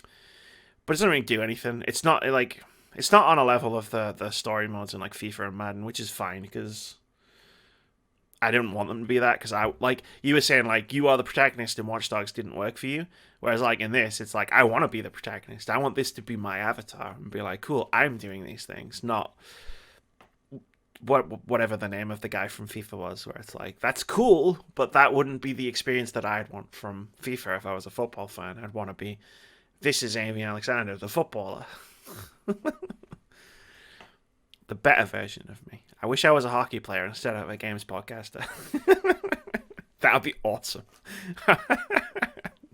it doesn't really do anything. It's not on a level of the story modes in like FIFA and Madden, which is fine because I didn't want them to be that, because I, like you were saying, like you are the protagonist in Watch Dogs didn't work for you, whereas like in this it's like I want to be the protagonist. I want this to be my avatar and be like, cool, I'm doing these things, not whatever the name of the guy from FIFA was, where it's like that's cool, but that wouldn't be the experience that I'd want from FIFA if I was a football fan. I'd want to be, this is Amy Alexander, the footballer. The better version of me. I wish I was a hockey player instead of a games podcaster. That would be awesome.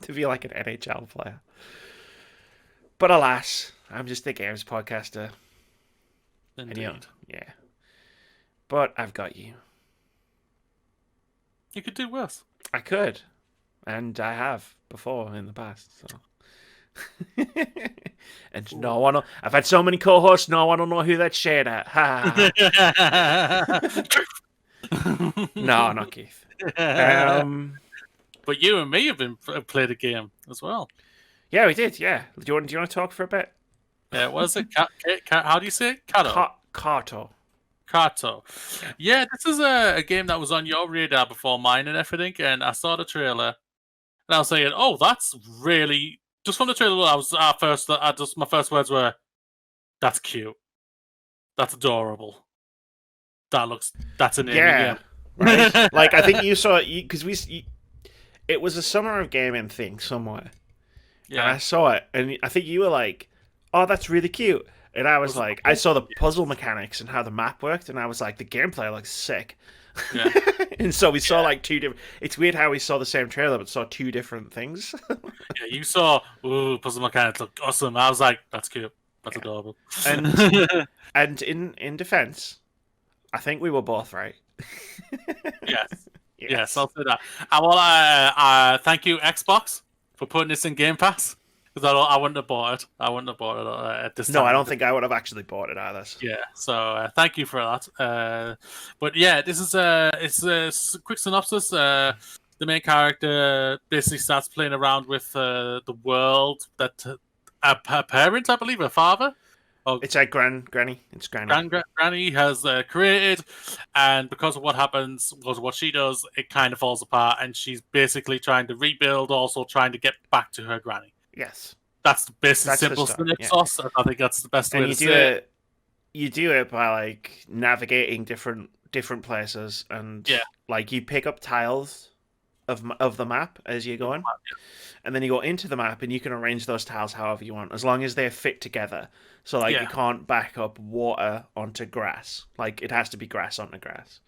To be like an NHL player. But alas, I'm just a games podcaster. Indeed. Yeah. But I've got you. You could do worse. I could. And I have before in the past, so. And no one. I've had so many co-hosts. No one will know who that shade at. Ha. No, not Keith. But you and me have played a game as well. Yeah, we did. Yeah. Do you want to talk for a bit? Yeah. What is it? How do you say it? Carto. Carto. Carto. Yeah, this is a game that was on your radar before mine and everything, and I saw the trailer, and I was saying, "Oh, that's really." Just from the trailer, I was my first words were, "That's cute. That's adorable. That's an yeah, right. Like I think you saw it because it was a Summer of Gaming thing somewhere. Yeah, and I saw it, and I think you were like, "Oh, that's really cute," and I was like, I saw the puzzle mechanics and how the map worked, and I was like, the gameplay looks sick. Yeah. And so we saw like two different. It's weird how we saw the same trailer but saw two different things. Yeah, you saw puzzle mechanics look awesome. I was like, that's cute. That's adorable. And in defense, I think we were both right. Yes, I'll say that. Well, thank you Xbox for putting this in Game Pass, because I wouldn't have bought it. I wouldn't have bought it at this time. No, I don't think I would have actually bought it either. Yeah, so thank you for that. But yeah, this is it's a quick synopsis. The main character basically starts playing around with the world that a parent, I believe, a father. It's like Granny. It's Granny. Granny has created, and because of what happens, because of what she does, it kind of falls apart, and she's basically trying to rebuild, also trying to get back to her granny. Yes. That's the basic simple synopsis. Yeah. I think that's the best way to say it. You do it by like navigating different places, and like you pick up tiles of the map as you're going, and then you go into the map and you can arrange those tiles however you want, as long as they're fit together. So like you Yeah. can't back up water onto grass. Like it has to be grass onto grass.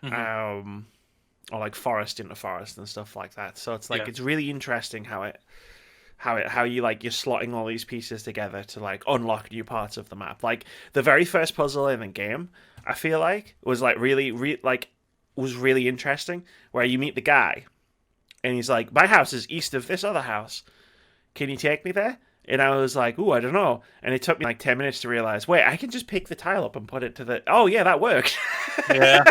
Hmm. Um, or like forest into forest and stuff like that. So it's like Yeah. it's really interesting how you like you're slotting all these pieces together to like unlock new parts of the map. Like the very first puzzle in the game, I feel like was like was really interesting, where you meet the guy and he's like, "My house is east of this other house. Can you take me there?" And I was like, "Ooh, I don't know." And it took me like 10 minutes to realize, wait, I can just pick the tile up and put it to the. Oh yeah, that worked. Yeah.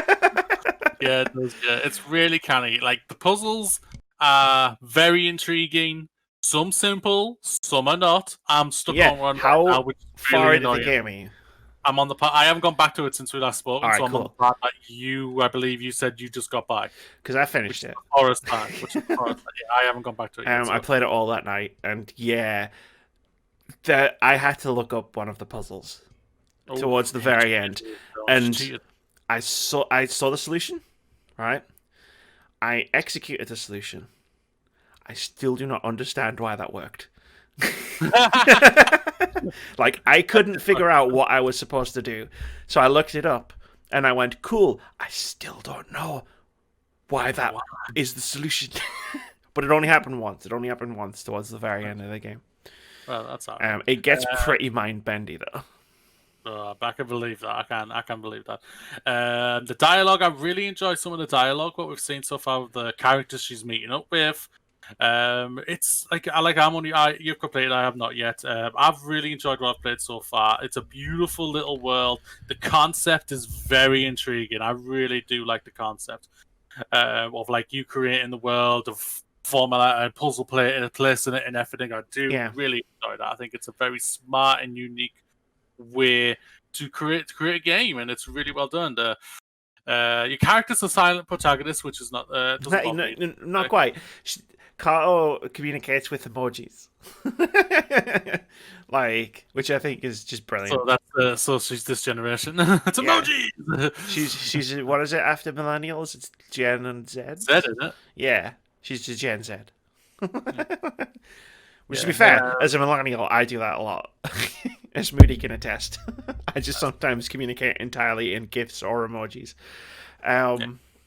Yeah, it does. Yeah, it's really canny. Like the puzzles are very intriguing. Some simple, some are not. I'm stuck Yeah. on one right now, How which is far really into the annoying. game are you? I'm on the part. I haven't gone back to it since we last All spoken, right, so I'm on the cool. part that you, I believe, you said you just got by, Because I which finished is it. the forest part. Which is the forest part. Yeah, I haven't gone back to it yet. I So played it all that night, and yeah, that I had to look up one of the puzzles oh, towards the yeah, you very cheated. end, You and cheated. I saw the solution. Right, I executed the solution. I still do not understand why that worked. Like I couldn't figure out what I was supposed to do, so I looked it up, and I went, "Cool." I still don't know why that Wow. is the solution. But it only happened once. It only happened once towards the very end of the game. Well, that's alright. It gets pretty mind bendy though. I can believe that. I can believe that. The dialogue, I really enjoy some of the dialogue. What we've seen so far with the characters she's meeting up with. It's like you've completed. I have not yet. I've really enjoyed what I've played so far. It's a beautiful little world. The concept is very intriguing. I really do like the concept of like you creating the world of formula and puzzle play in a place in it and everything. I do Yeah, really enjoy that. I think it's a very smart and unique way to create a game, and it's really well done. Your character's a silent protagonist, which is not doesn't bother me. not quite. Carto communicates with emojis, like which I think is just brilliant. So that's so she's this generation. It's Yeah, emojis. she's what is it after millennials? It's Gen and Z. Said it. Yeah, she's just Gen Z. Which, to be Yeah. fair, as a millennial, I do that a lot. As Moody can attest. I just sometimes communicate entirely in GIFs or emojis. Yeah.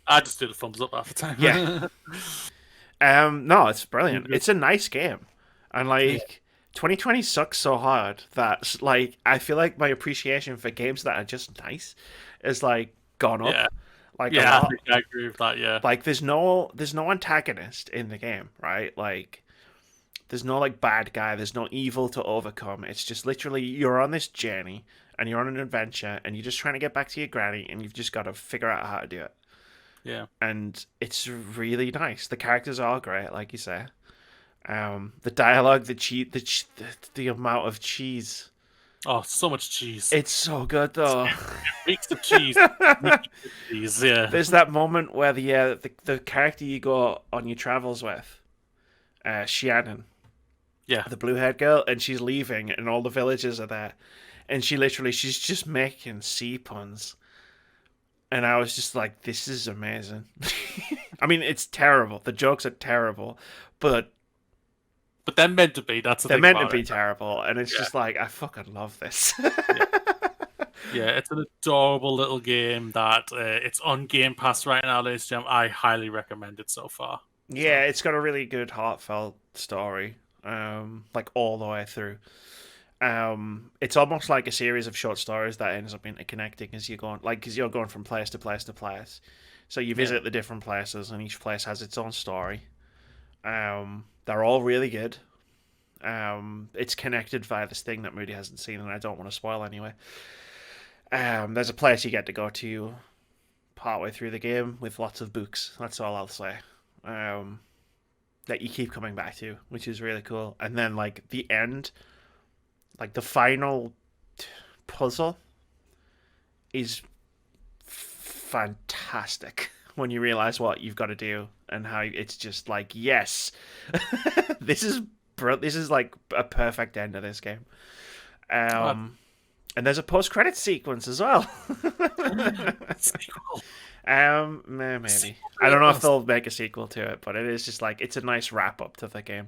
I just do the thumbs up half the time. Yeah. No, it's brilliant. It's a nice game. And, like, 2020 sucks so hard that, like, I feel like my appreciation for games that are just nice is, like, gone up. Yeah. Like, a Yeah, I lot. think I agree with that. Yeah. Like, there's no antagonist in the game, right? Like, there's no like bad guy. There's no evil to overcome. It's just literally you're on this journey and you're on an adventure and you're just trying to get back to your granny and you've just got to figure out how to do it. Yeah. And it's really nice. The characters are great, like you say. The dialogue, the amount of cheese. Oh, so much cheese. It's so good though. Reeks of cheese. Cheese. Yeah. There's that moment where the character you go on your travels with, Shannon. Yeah. The blue-haired girl, and she's leaving, and all the villagers are there, and she's just making sea puns, and I was just like, this is amazing. I mean, it's terrible. The jokes are terrible, but they're meant to be. That's the they're thing meant to about be it. terrible, and it's just like I fucking love this. Yeah, it's an adorable little game that it's on Game Pass right now, ladies and gentlemen. I highly recommend it so far. Yeah, it's got a really good heartfelt story, like all the way through. It's almost like a series of short stories that ends up interconnecting as you're going, like, because you're going from place to place to place. So you visit the different places, and each place has its own story. They're all really good. It's connected via this thing that Moody hasn't seen, and I don't want to spoil anyway. There's a place you get to go to partway through the game with lots of books. That's all I'll say. That you keep coming back to, which is really cool. And then, like, the end, like, the final puzzle is fantastic when you realize what you've got to do and how it's just like, yes, this is like a perfect end of this game. And there's a post-credit sequence as well. Sequel. Maybe. I don't know if they'll make a sequel to it, but it is just like it's a nice wrap up to the game.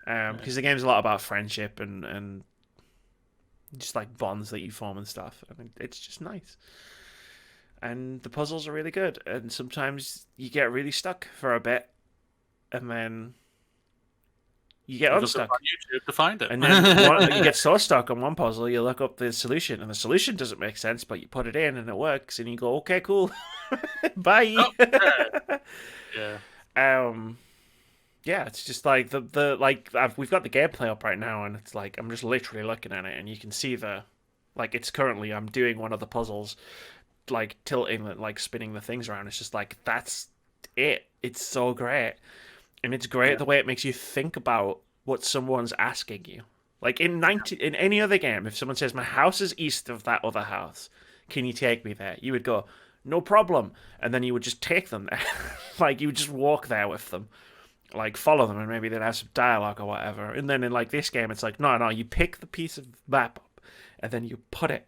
Because the game's a lot about friendship and just like bonds that you form and stuff. I mean, it's just nice. And the puzzles are really good. And sometimes you get really stuck for a bit, and then you get unstuck. On YouTube to find it. And then you get so stuck on one puzzle, you look up the solution, and the solution doesn't make sense, but you put it in and it works, and you go, okay, cool. Bye. Oh, yeah. Yeah, it's just like we've got the gameplay up right now, and it's like I'm just literally looking at it, and you can see it's currently I'm doing one of the puzzles, like tilting, like spinning the things around. It's just like that's it. It's so great, and it's great the way it makes you think about what someone's asking you. Like in any other game, if someone says my house is east of that other house, can you take me there? You would go, no problem, and then you would just take them there. Like you would just walk there with them. Like follow them, and maybe they'd have some dialogue or whatever. And then in like this game, it's like no, you pick the piece of map up, and then you put it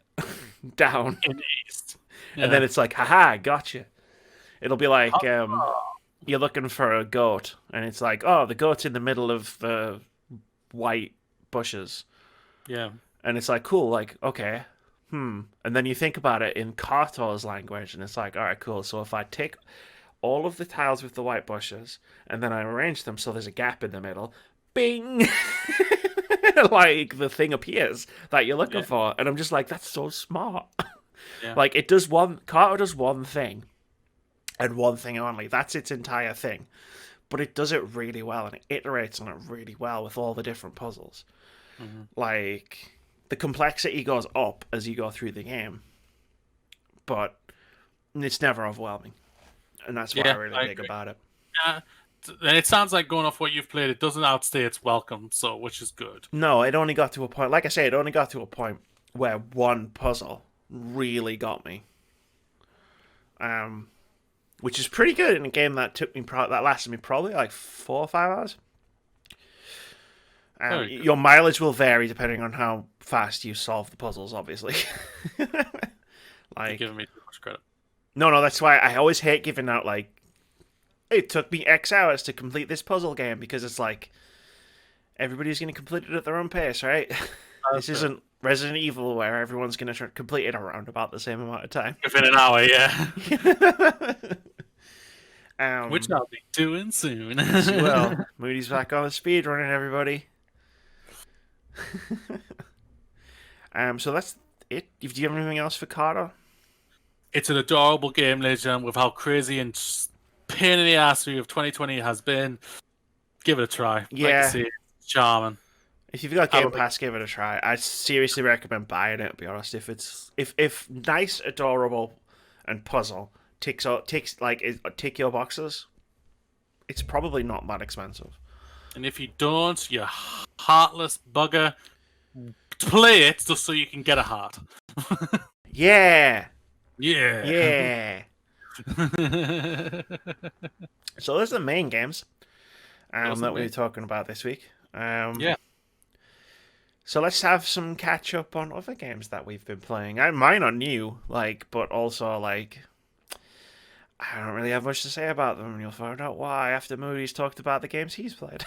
down in east, and then it's like, haha, gotcha. It'll be like you're looking for a goat, and it's like, oh, the goat's in the middle of the white bushes. Yeah, and it's like cool, like okay, and then you think about it in Carto's language, and it's like, all right, cool. So if I take all of the tiles with the white bushes, and then I arrange them so there's a gap in the middle. Bing! Like, the thing appears that you're looking for. And I'm just like, that's so smart. Like, Carto does one thing, and one thing only. That's its entire thing. But it does it really well, and it iterates on it really well with all the different puzzles. Mm-hmm. Like, the complexity goes up as you go through the game. But it's never overwhelming. And that's what I really dig about it. Yeah, and it sounds like going off what you've played, it doesn't outstay its welcome, so which is good. No, it only got to a point. Like I say, it only got to a point where one puzzle really got me. Which is pretty good in a game that lasted me probably like 4 or 5 hours. Your mileage will vary depending on how fast you solve the puzzles, obviously. You're giving me too much credit. No, that's why I always hate giving out, like, it took me X hours to complete this puzzle game, because it's like, everybody's going to complete it at their own pace, right? This isn't Resident Evil where everyone's going to complete it around about the same amount of time. Within an hour, yeah. Which I'll be doing soon. Yes, you will. Moody's back on the speed running, everybody. So that's it. Do you have anything else for Carto? It's an adorable game, ladies and gentlemen, with how crazy and pain in the ass of 2020 has been. Give it a try. Yeah. Like it's charming. If you've got Game Pass, give it a try. I seriously recommend buying it, to be honest. If nice, adorable, and puzzle tick your boxes, it's probably not that expensive. And if you don't, you heartless bugger, play it just so you can get a heart. Yeah. Yeah. So those are the main games that we were talking about this week. Yeah. So let's have some catch up on other games that we've been playing. Mine are new, but also I don't really have much to say about them, and you'll find out why after Moody's talked about the games he's played.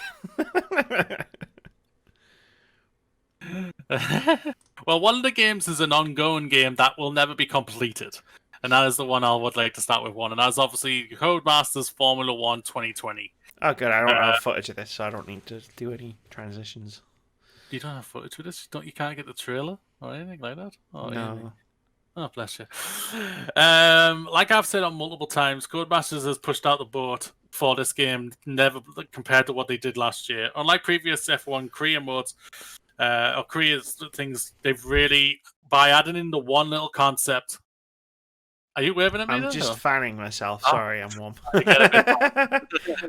Well, one of the games is an ongoing game that will never be completed. And that is the one I would like to start with one. And that's obviously Codemasters Formula 1 2020. Oh, good. I don't have footage of this, so I don't need to do any transitions. You don't have footage of this? You can't get the trailer or anything like that? Oh, no. Really? Oh, bless you. Like I've said on multiple times, Codemasters has pushed out the boat for this game, never compared to what they did last year. Unlike previous F1 career modes, or career things, they've really, by adding in the one little concept. Are you waving at me? I'm just fanning myself. Sorry, I'm warm.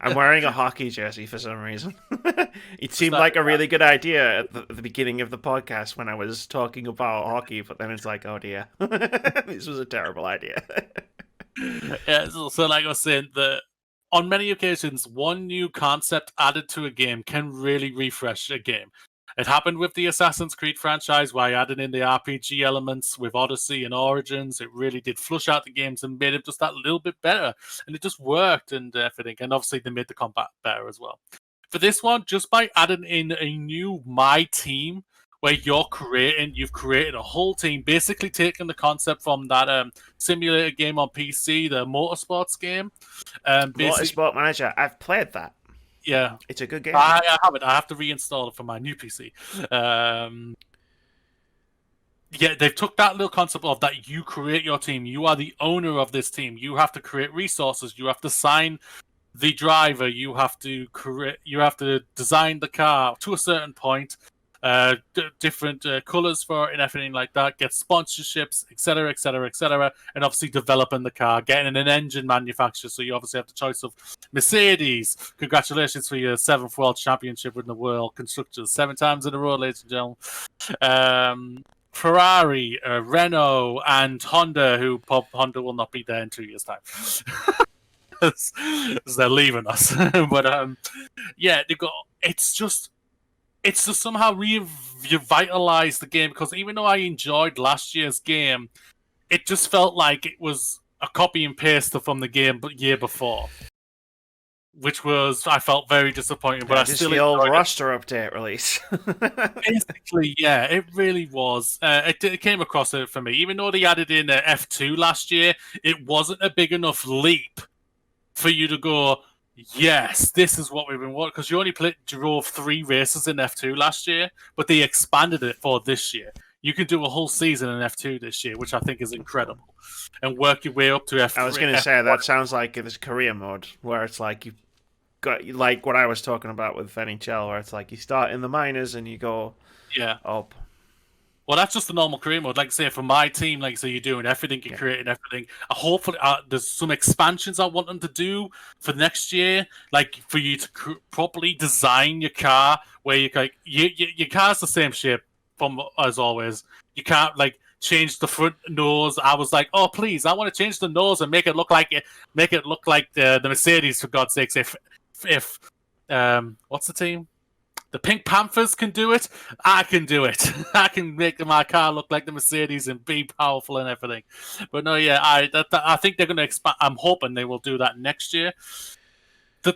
I'm wearing a hockey jersey for some reason. It seemed like a really good idea at the beginning of the podcast when I was talking about hockey, but then it's like, oh dear, this was a terrible idea. Yeah, so like I was saying, on many occasions, one new concept added to a game can really refresh a game. It happened with the Assassin's Creed franchise, where I added in the RPG elements with Odyssey and Origins. It really did flush out the games and made it just that little bit better, and it just worked and everything. And obviously, they made the combat better as well. For this one, just by adding in a new My Team, where you've created a whole team, basically taking the concept from that simulator game on PC, the motorsports game. Motorsport Manager. I've played that. Yeah, It's a good game. I have it. I have to reinstall it for my new PC. Yeah, they've took that little concept of that you create your team. You are the owner of this team. You have to create resources. You have to sign the driver. You have to design the car to a certain point. Different colors for it and everything like that. Get sponsorships, etc., etc., etc., and obviously developing the car, getting an engine manufacturer. So you obviously have the choice of Mercedes. Congratulations for your 7th World Championship in the world constructors, 7 times in a row, ladies and gentlemen. Ferrari, Renault, and Honda, Honda will not be there in 2 years' time. As they're leaving us. But yeah, it's just somehow revitalized the game, because even though I enjoyed last year's game, it just felt like it was a copy and paste from the game year before, which was, I felt very disappointing. But I just still the old roster update release. Basically, yeah, it really was. It came across it for me. Even though they added in F2 last year, it wasn't a big enough leap for you to go, yes, this is what we've been watching. Because you only drove 3 races in F2 last year, but they expanded it for this year. You can do a whole season in F2 this year, which I think is incredible. And work your way up to F3. I was going to say, that sounds like this career mode, where it's like you've got, like what I was talking about with NHL, where it's like you start in the minors and you go up. Well, that's just the normal career mode. Like I say, for my team, like I say, you're doing everything, you're creating everything. Hopefully, there's some expansions I want them to do for next year, like for you to properly design your car, where your car's the same shape from as always. You can't change the front nose. I was like, oh please, I want to change the nose and make it look like the Mercedes, for God's sakes. If what's the team? The Pink Panthers can do it. I can do it. I can make my car look like the Mercedes and be powerful and everything. But no, yeah, I think they're going to expand. I'm hoping they will do that next year. The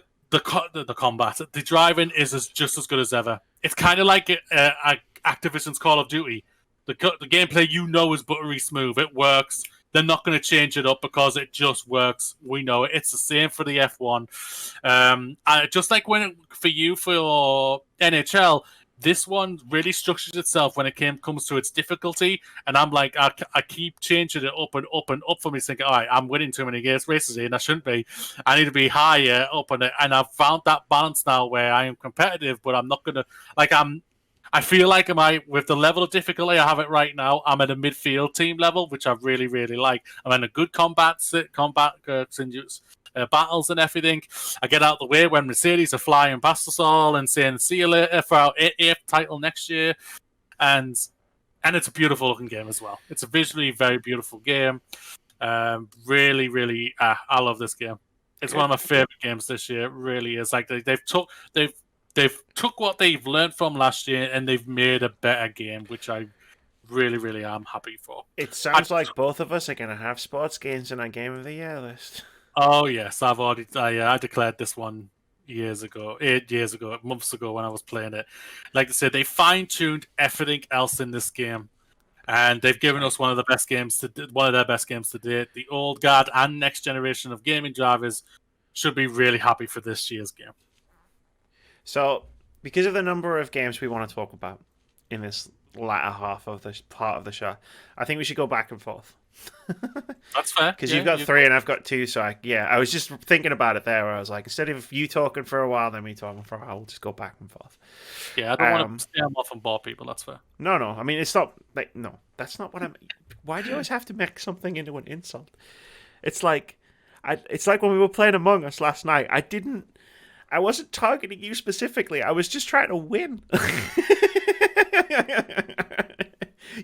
combat, the driving is just as good as ever. It's kind of like Activision's Call of Duty. The gameplay is buttery smooth. It works. They're not going to change it up because it just works. We know it. It's the same for the F1. Just like for your NHL, this one really structures itself when it comes to its difficulty. And I'm like, I keep changing it up and up and up for me, thinking, all right, I'm winning too many races here, and I shouldn't be. I need to be higher up on it. And I've found that balance now where I am competitive, but I'm not going to, I feel like with the level of difficulty I have it right now, I'm at a midfield team level, which I really, really like. I'm in a good battles and everything. I get out the way when Mercedes are flying past us all and saying, see you later for our 8th title next year. And it's a beautiful looking game as well. It's a visually very beautiful game. Really, really, I love this game. It's one of my favorite games this year. It really is. Like They've took what they've learned from last year and they've made a better game, which I really, really am happy for. It sounds like both of us are going to have sports games in our Game of the Year list. Oh, yes. I declared this one 8 years ago, months ago when I was playing it. Like I said, they fine-tuned everything else in this game. And they've given us one of their best games to date. The old guard and next generation of gaming drivers should be really happy for this year's game. So, because of the number of games we want to talk about in this latter half of this part of the show, I think we should go back and forth. That's fair. Because you've got 3 and I've got 2, so I was just thinking about it there, where I was like, instead of you talking for a while, then me talking for a while, we'll just go back and forth. Yeah, I don't want to stay off and bore people, that's fair. No, I mean, it's not, no, that's not what I'm, why do you always have to make something into an insult? It's like when we were playing Among Us last night, I wasn't targeting you specifically. I was just trying to win.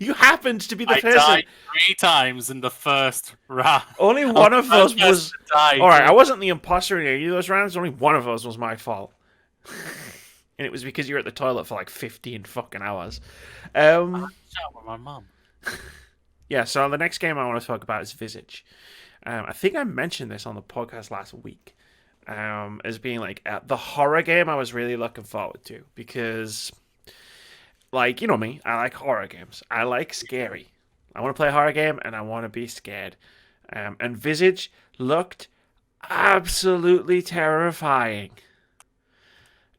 You happened to be the person. I died 3 times in the first round. Only one of those was. All right, I wasn't the imposter in any of those rounds. Only one of those was my fault. and it was because you were at the toilet for like 15 fucking hours. I had Um, to chat with my mum. yeah. So the next game I want to talk about is Visage. I think I mentioned this on the podcast last week. As being like the horror game I was really looking forward to because, like, you know me, I like horror games. I like scary. I want to play a horror game and I want to be scared. And Visage looked absolutely terrifying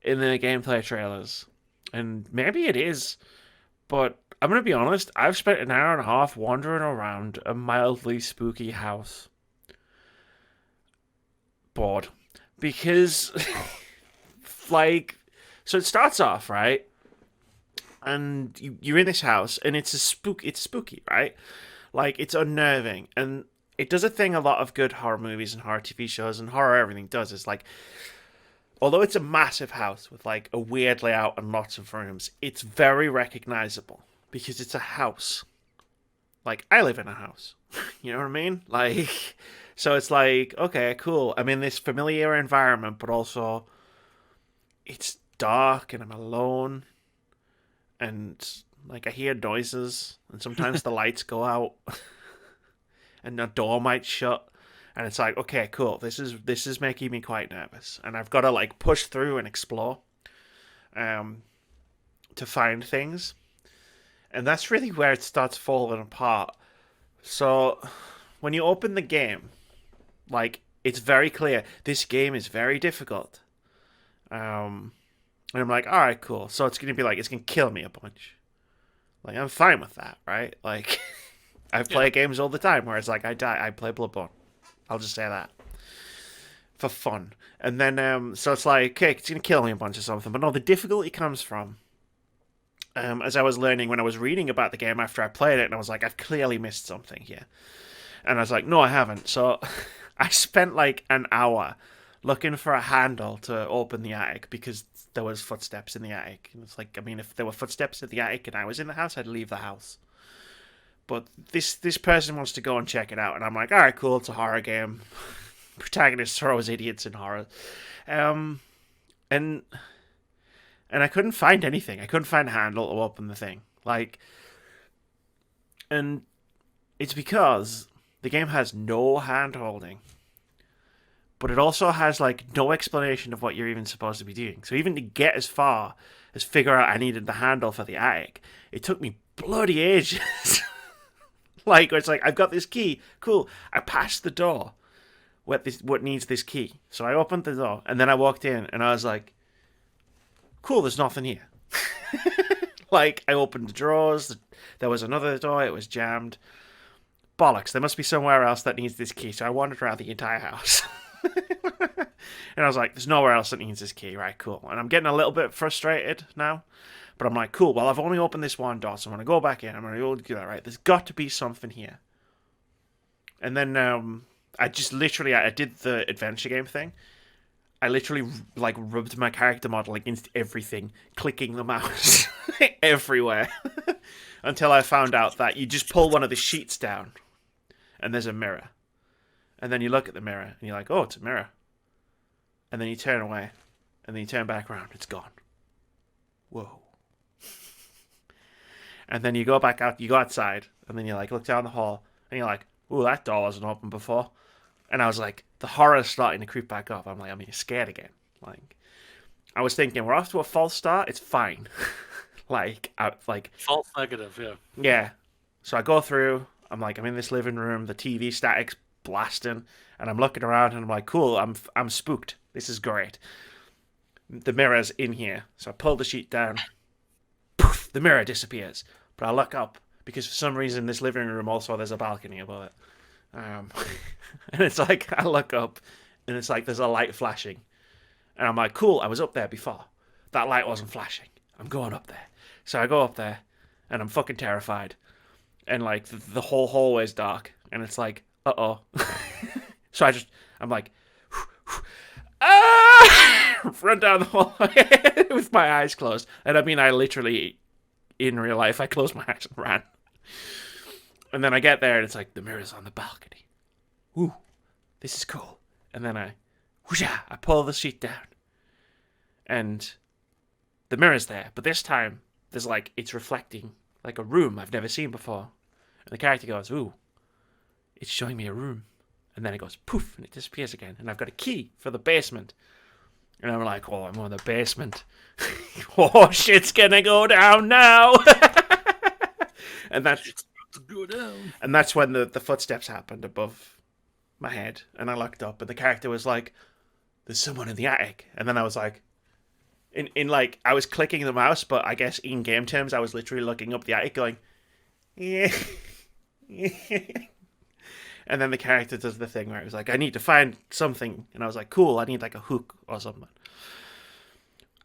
in the gameplay trailers. And maybe it is, but I'm going to be honest, I've spent an hour and a half wandering around a mildly spooky house. Bored. Because, like, so it starts off, right? And you're in this house, and it's spooky, right? Like, it's unnerving, and it does a thing a lot of good horror movies and horror TV shows and horror everything does is like, although it's a massive house with like a weird layout and lots of rooms, it's very recognizable because it's a house. Like, I live in a house. You know what I mean? Like, so it's like, okay, cool. I'm in this familiar environment, but also it's dark and I'm alone and like I hear noises and sometimes the lights go out and the door might shut and it's like, okay, cool. This is making me quite nervous and I've got to like push through and explore to find things. And that's really where it starts falling apart. So when you open the game, like it's very clear this game is very difficult. And I'm like, all right, cool. So it's gonna be like it's gonna kill me a bunch. Like I'm fine with that, right? Like I play Yeah. games all the time where it's like I die, I play Bloodborne. I'll just say that for fun. And then so it's like, okay, it's gonna kill me a bunch or something. But no, the difficulty comes from as I was learning when I was reading about the game after I played it, and I was like, I've clearly missed something here. And I was like, no, I haven't. So I spent like an hour looking for a handle to open the attic because there was footsteps in the attic. And it's like, I mean, if there were footsteps in the attic and I was in the house, I'd leave the house. But this person wants to go and check it out, and I'm like, all right, cool, it's a horror game. Protagonist throws idiots in horror, and I couldn't find anything. I couldn't find a handle to open the thing. Like, and it's because the game has no hand holding, but it also has like no explanation of what you're even supposed to be doing. So even to get as far as figure out I needed the handle for the attic, it took me bloody ages. Like it's like I've got this key, cool. I passed the door. What needs this key? So I opened the door and then I walked in and I was like, cool. There's nothing here. Like I opened the drawers. There was another door. It was jammed. Bollocks. There must be somewhere else that needs this key. So I wandered around the entire house. And I was like, there's nowhere else that needs this key. Right, cool. And I'm getting a little bit frustrated now. But I'm like, cool, well, I've only opened this one door, so I'm going to go back in. I'm going to go do that, right? There's got to be something here. And then I just literally, I did the adventure game thing. I literally, like, rubbed my character model against everything, clicking the mouse everywhere. Until I found out that you just pull one of the sheets down, and there's a mirror. And then you look at the mirror, and you're like, oh, it's a mirror. And then you turn away, and then you turn back around. It's gone. Whoa. And then you go back out, you go outside, and then you like look down the hall, and you're like, "Ooh, that door wasn't open before." And I was like, the horror's starting to creep back up. I'm like, I'm scared again. Like, I was thinking, we're off to a false start. It's fine. like False negative, yeah. yeah. So I go through. I'm like, I'm in this living room. The TV static's blasting, and I'm looking around, and I'm like, cool. I'm spooked. This is great. The mirror's in here, so I pull the sheet down. Poof! The mirror disappears. But I look up because for some reason this living room also there's a balcony above it, and it's like I look up and it's like there's a light flashing, and I'm like, cool, I was up there before. That light wasn't flashing. I'm going up there. So I go up there, and I'm fucking terrified, and like the whole hallway's dark, and it's like, uh-oh. So I'm like, ah! Run down the hallway with my eyes closed, and I mean I literally. In real life, I closed my eyes and ran. And then I get there and it's like, the mirror's on the balcony. Ooh, this is cool. And then I pull the sheet down. And the mirror's there, but this time there's like it's reflecting like a room I've never seen before. And the character goes, "Ooh, it's showing me a room." And then it goes poof and it disappears again. And I've got a key for the basement. And I'm like, "Oh, I'm on the basement. Oh, shit's gonna go down now." and that's Go down. and that's when the footsteps happened above my head, and I looked up, and the character was like, "There's someone in the attic." And then I was like, in like I was clicking the mouse, but I guess in game terms, I was literally looking up the attic, going, "Yeah." And then the character does the thing where it was like, "I need to find something," and I was like, "Cool, I need like a hook or something.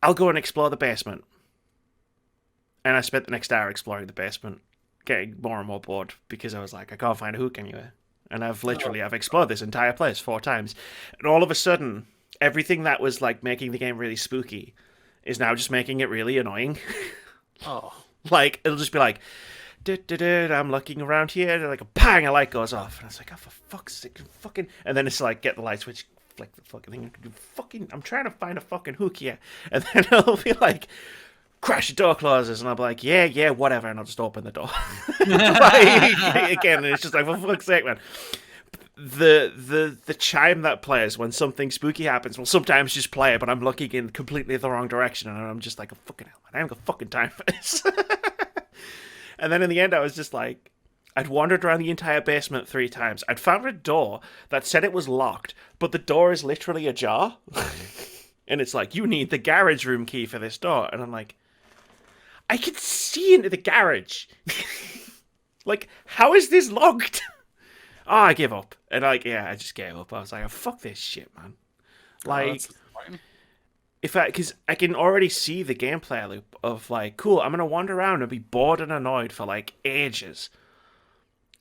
I'll go and explore the basement." And I spent the next hour exploring the basement, getting more and more bored because I was like, I can't find a hook anywhere. And I've explored this entire place 4 times. And all of a sudden, everything that was like making the game really spooky is now just making it really annoying. Oh. Like, it'll just be like, I'm looking around here, and like a bang, a light goes off. And I was like, oh, for fuck's sake, fucking. And then it's like, get the light switch, flick the fucking thing. I'm trying to find a fucking hook here. And then it'll be like, crash, the door closes, and I'll be like, yeah, whatever, and I'll just open the door. Like, again, and it's just like, for fuck's sake, man. The chime that plays when something spooky happens will sometimes just play, but I'm looking in completely the wrong direction, and I'm just like, oh, fucking hell, man, I haven't got fucking time for this. And then in the end, I was just like, I'd wandered around the entire basement 3 times. I'd found a door that said it was locked, but the door is literally ajar. And it's like, you need the garage room key for this door. And I'm like, I can see into the garage. Like, how is this locked? Oh, I give up. And I just gave up. I was like, oh, fuck this shit, man. Like, because I can already see the gameplay loop of like, cool, I'm going to wander around and be bored and annoyed for like ages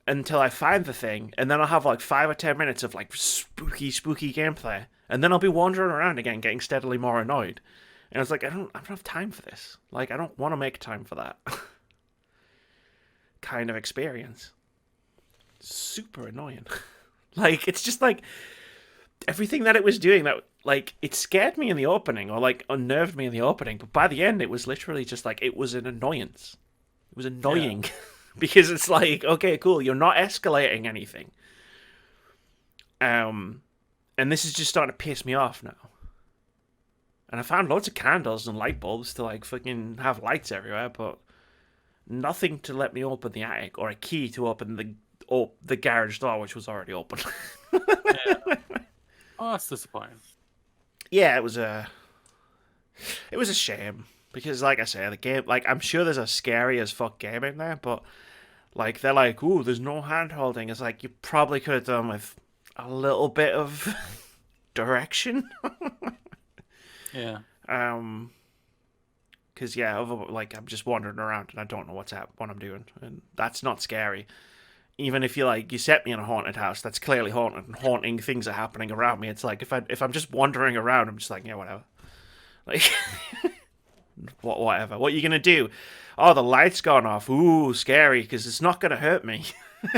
until I find the thing. And then I'll have like 5 or 10 minutes of like spooky gameplay. And then I'll be wandering around again, getting steadily more annoyed. And I was like, I don't have time for this. Like, I don't want to make time for that kind of experience. Super annoying. Like, it's just like everything that it was doing that, like, it scared me in the opening or like unnerved me in the opening. But by the end, it was literally just like, it was an annoyance. It was annoying. Yeah. Because it's like, okay, cool, you're not escalating anything. And this is just starting to piss me off now. And I found loads of candles and light bulbs to like fucking have lights everywhere, but nothing to let me open the attic or a key to open the garage door, which was already open. Yeah. Oh, that's disappointing. Yeah, it was a shame because, like I say, the game, like, I'm sure there's a scary as fuck game in there, but like they're like, ooh, there's no hand holding. It's like you probably could have done with a little bit of direction. Yeah. Because like I'm just wandering around and I don't know what I'm doing, and that's not scary. Even if you set me in a haunted house, that's clearly haunted, and haunting things are happening around me. It's like if I'm just wandering around, I'm just like, yeah, whatever. Like, whatever. What are you gonna do? Oh, the light's gone off. Ooh, scary, because it's not gonna hurt me.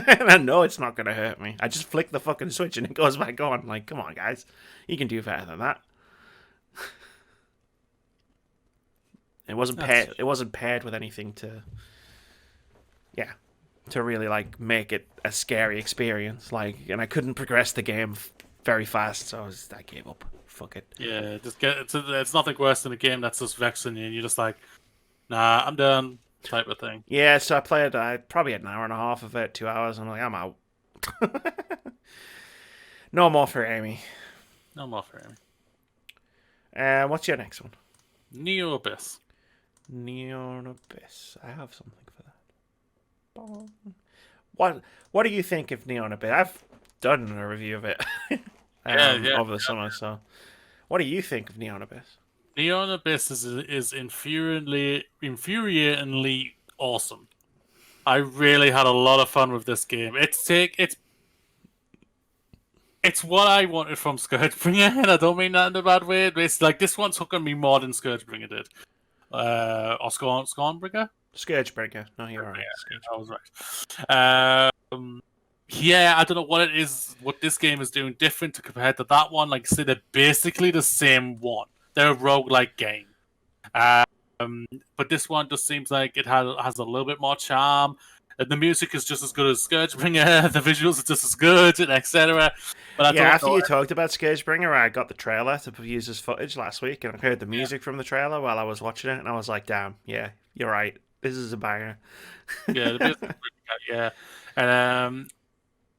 And I know it's not gonna hurt me. I just flick the fucking switch and it goes back on. Like, come on, guys, you can do better than that. It wasn't paired. It wasn't paired with anything to really like make it a scary experience. Like, and I couldn't progress the game very fast, so I gave up. Fuck it. Yeah, it's nothing worse than a game that's just vexing you, and you're just like, nah, I'm done, type of thing. Yeah, so I probably had an hour and a half of it, 2 hours. And I'm like, I'm out. No more for Amy. No more for Amy. What's your next one? Neo Abyss. Neon Abyss. I have something for that. What do you think of Neon Abyss? I've done a review of it over the summer. So, what do you think of Neon Abyss? Neon Abyss is infuriatingly awesome. I really had a lot of fun with this game. It's what I wanted from Scourgebringer, and I don't mean that in a bad way. It's like this one's hooking me more than Scourgebringer did. Or Scornbringer? Scourgebringer. No, you're right. Yeah, I was right. Yeah, I don't know what it is, what this game is doing different compared to that one. Like I said, they're basically the same one. They're a roguelike game. But this one just seems like it has a little bit more charm. The music is just as good as Scourgebringer. The visuals are just as good, and etc. But I Yeah, don't after know. you talked about Scourgebringer, I got the trailer to use as footage last week, and I heard the Yeah, music from the trailer while I was watching it, and I was like, damn, yeah, you're right. This is a banger. yeah, the music, yeah, and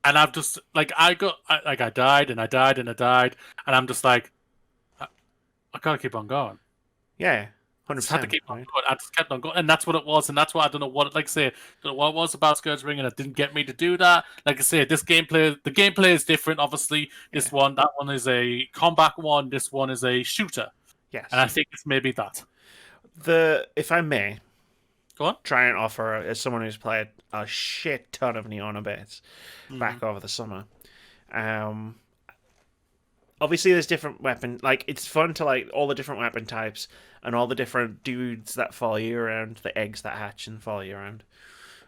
I've just like I died and I died and I died, and I'm just like I gotta keep on going. Yeah, Just had to 100%, keep on right? going. I just kept on going, and that's what it was. And that's why I don't know what, like I say, don't know what it was about Scourgebringer that didn't get me to do that. Like I say, the gameplay is different. Obviously, Yeah. that one is a combat one. This one is a shooter, and I Yes. think it's maybe that. If I may, Go on. try and offer, as someone who's played a shit ton of Neon Abyss Hmm. back over the summer, um, obviously there's different weapon, like it's fun to like all the different weapon types and all the different dudes that follow you around, the eggs that hatch and follow you around,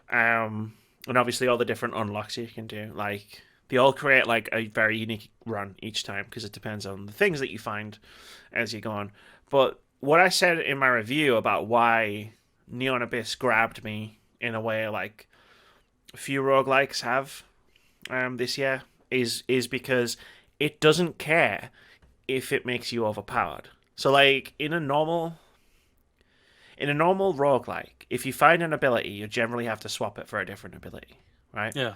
and obviously all the different unlocks you can do. Like they all create like a very unique run each time because it depends on the things that you find as you go on. But what I said in my review about why Neon Abyss grabbed me in a way like a few roguelikes have this year is because it doesn't care if it makes you overpowered. So like in a normal roguelike, if you find an ability, you generally have to swap it for a different ability, right? Yeah.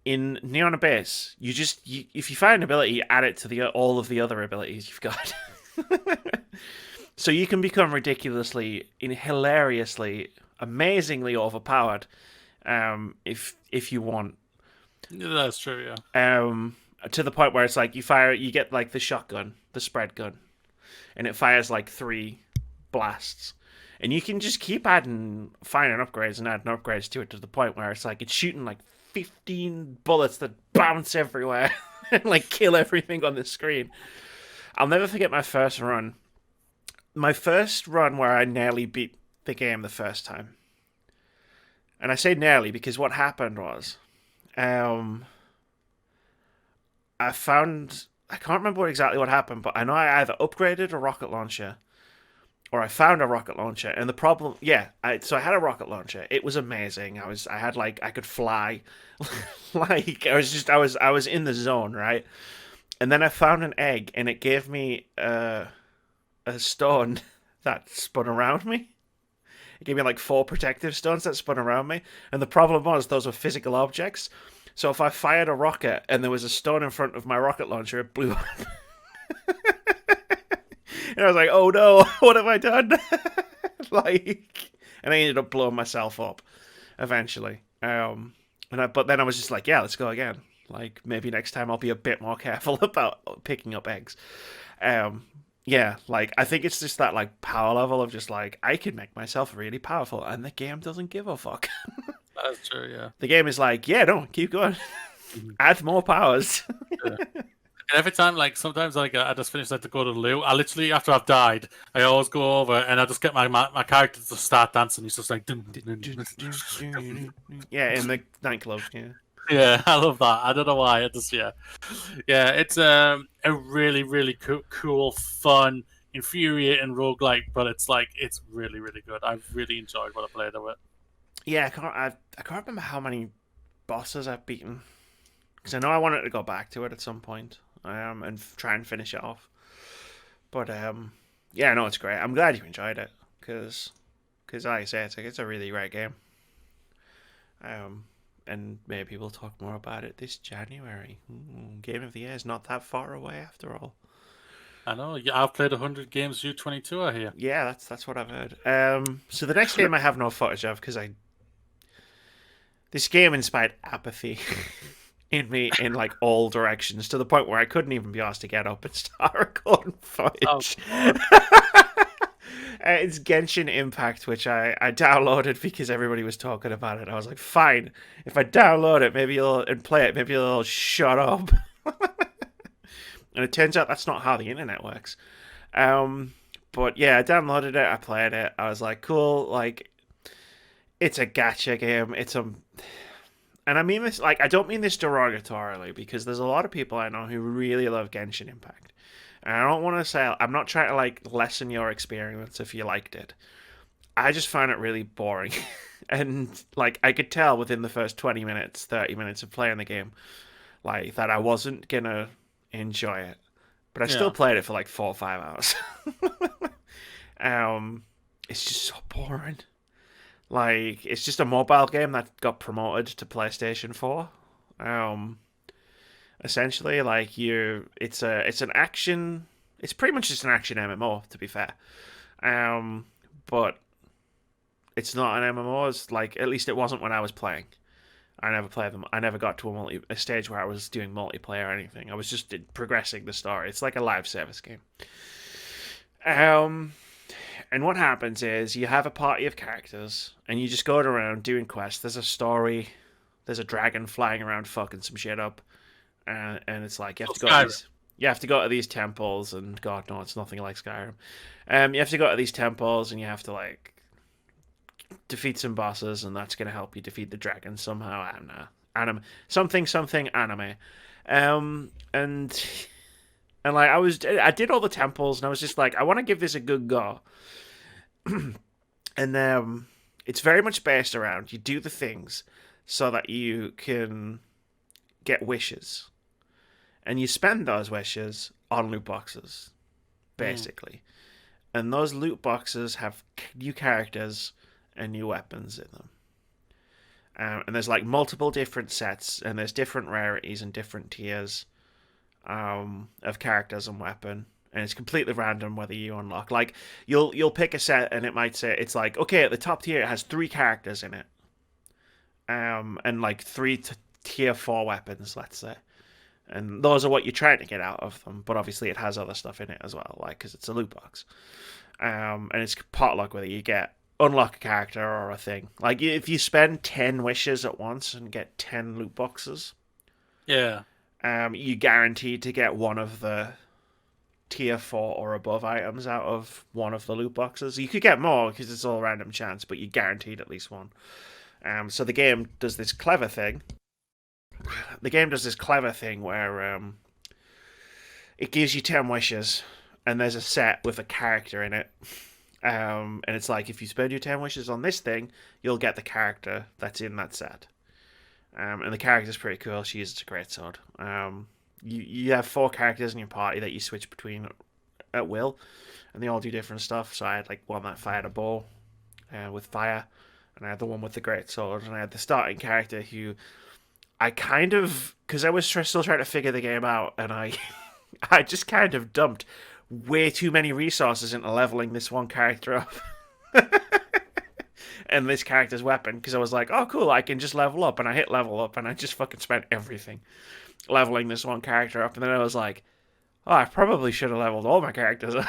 In Neon Abyss, if you find an ability, you add it to the all of the other abilities you've got. So you can become ridiculously, hilariously, amazingly overpowered if you want. Yeah, that's true. To the point where it's like you get like the shotgun, the spread gun, and it fires like 3 blasts, and you can just keep finding upgrades and adding upgrades to it to the point where it's like it's shooting like 15 bullets that bounce everywhere and like kill everything on the screen. I'll never forget my first run. My first run where I nearly beat the game the first time. And I say nearly because what happened was, um, I can't remember exactly what happened, but I know I either upgraded a rocket launcher or I found a rocket launcher. And the problem, yeah, so I had a rocket launcher. It was amazing. I could fly, like I was in the zone, right? And then I found an egg, and it gave me a stone that spun around me. It gave me like 4 protective stones that spun around me. And the problem was those were physical objects. So if I fired a rocket and there was a stone in front of my rocket launcher, it blew up. And I was like, oh no, what have I done? Like, and I ended up blowing myself up eventually. But then I was just like, yeah, let's go again. Like maybe next time I'll be a bit more careful about picking up eggs. Um, yeah, like I think it's just that like power level of just like I can make myself really powerful, and the game doesn't give a fuck. That's true. Yeah. The game is like, yeah, no, keep going, Mhm. add more powers. Yeah. And every time, like sometimes, like I just finish like to go to the loo. I literally, after I've died, I always go over and I just get my character to start dancing. He's just like, dun, dun, dun, dun. Yeah, in the nightclub. Yeah, Yeah, I love that. I don't know why. It just yeah. It's a really really cool, fun, infuriating roguelike, but it's really really good. I've really enjoyed what I played of it. yeah. I can't remember how many bosses I've beaten because I know I wanted to go back to it at some point, and try and finish it off. But yeah, no, it's great. I'm glad you enjoyed it because like I say, it's a really great game. Um, and maybe we'll talk more about it this January. Game of the Year is not that far away after all. I know. Yeah, I've played 100 games. U22 are here. Yeah, that's what I've heard. So the next game I have no footage of because this game inspired apathy in me in like all directions to the point where I couldn't even be asked to get up and start recording Oh, footage. It's Genshin Impact, which I downloaded because everybody was talking about it. I was like, fine, if I download it, and play it, maybe you'll shut up. And it turns out that's not how the internet works. But yeah, I downloaded it, I played it, I was like, cool, like it's a gacha game. And I mean this like I don't mean this derogatorily because there's a lot of people I know who really love Genshin Impact. And I don't want to say I'm not trying to like lessen your experience if you liked it. I just found it really boring. And like I could tell within the first 20 minutes, 30 minutes of playing the game, like that I wasn't gonna enjoy it. But I still Yeah. played it for like 4 or 5 hours. um, it's just so boring. Like it's just a mobile game that got promoted to PlayStation 4. Um, essentially, like it's an action. It's pretty much just an action MMO, to be fair. But it's not an MMO. It's like at least it wasn't when I was playing. I never played them. I never got to a stage where I was doing multiplayer or anything. I was just progressing the story. It's like a live service game. Um, and what happens is you have a party of characters, and you just go around doing quests. There's a story. There's a dragon flying around, fucking some shit up, and it's like you have So to go to Skyrim. these. You have to go to these temples, and God, no, it's nothing like Skyrim. You have to go to these temples, and you have to like defeat some bosses, and that's going to help you defeat the dragon somehow. I don't know. Something anime. And like I did all the temples, and I was just like, I want to give this a good go. And it's very much based around you do the things so that you can get wishes, and you spend those wishes on loot boxes, Mm. basically. And those loot boxes have new characters and new weapons in them. And there's like multiple different sets, and there's different rarities and different tiers of characters and weapon. And it's completely random whether you unlock. Like you'll pick a set, and it might say it's like okay, at the top tier it has 3 characters in it, and like tier 4 weapons, let's say. And those are what you're trying to get out of them. But obviously, it has other stuff in it as well, like because it's a loot box. And it's potluck whether you get unlock a character or a thing. Like if you spend 10 wishes at once and get 10 loot boxes, Yeah. you guaranteed to get one of the tier 4 or above items out of one of the loot boxes. You could get more because it's all random chance, but you guaranteed at least one. So the game does this clever thing. The game does this clever thing where it gives you 10 wishes, and there's a set with a character in it. And it's like if you spend your 10 wishes on this thing, you'll get the character that's in that set. And the character's pretty cool. She uses a great sword. You have 4 characters in your party that you switch between at will, and they all do different stuff. So I had like one that fired a bow with fire, and I had the one with the great sword, and I had the starting character who I kind of, because I was still trying to figure the game out, and I just kind of dumped way too many resources into leveling this one character up. And this character's weapon, because I was like, oh cool, I can just level up, and I hit level up, and I just fucking spent everything leveling this one character up, and then I was like, oh, I probably should have leveled all my characters up.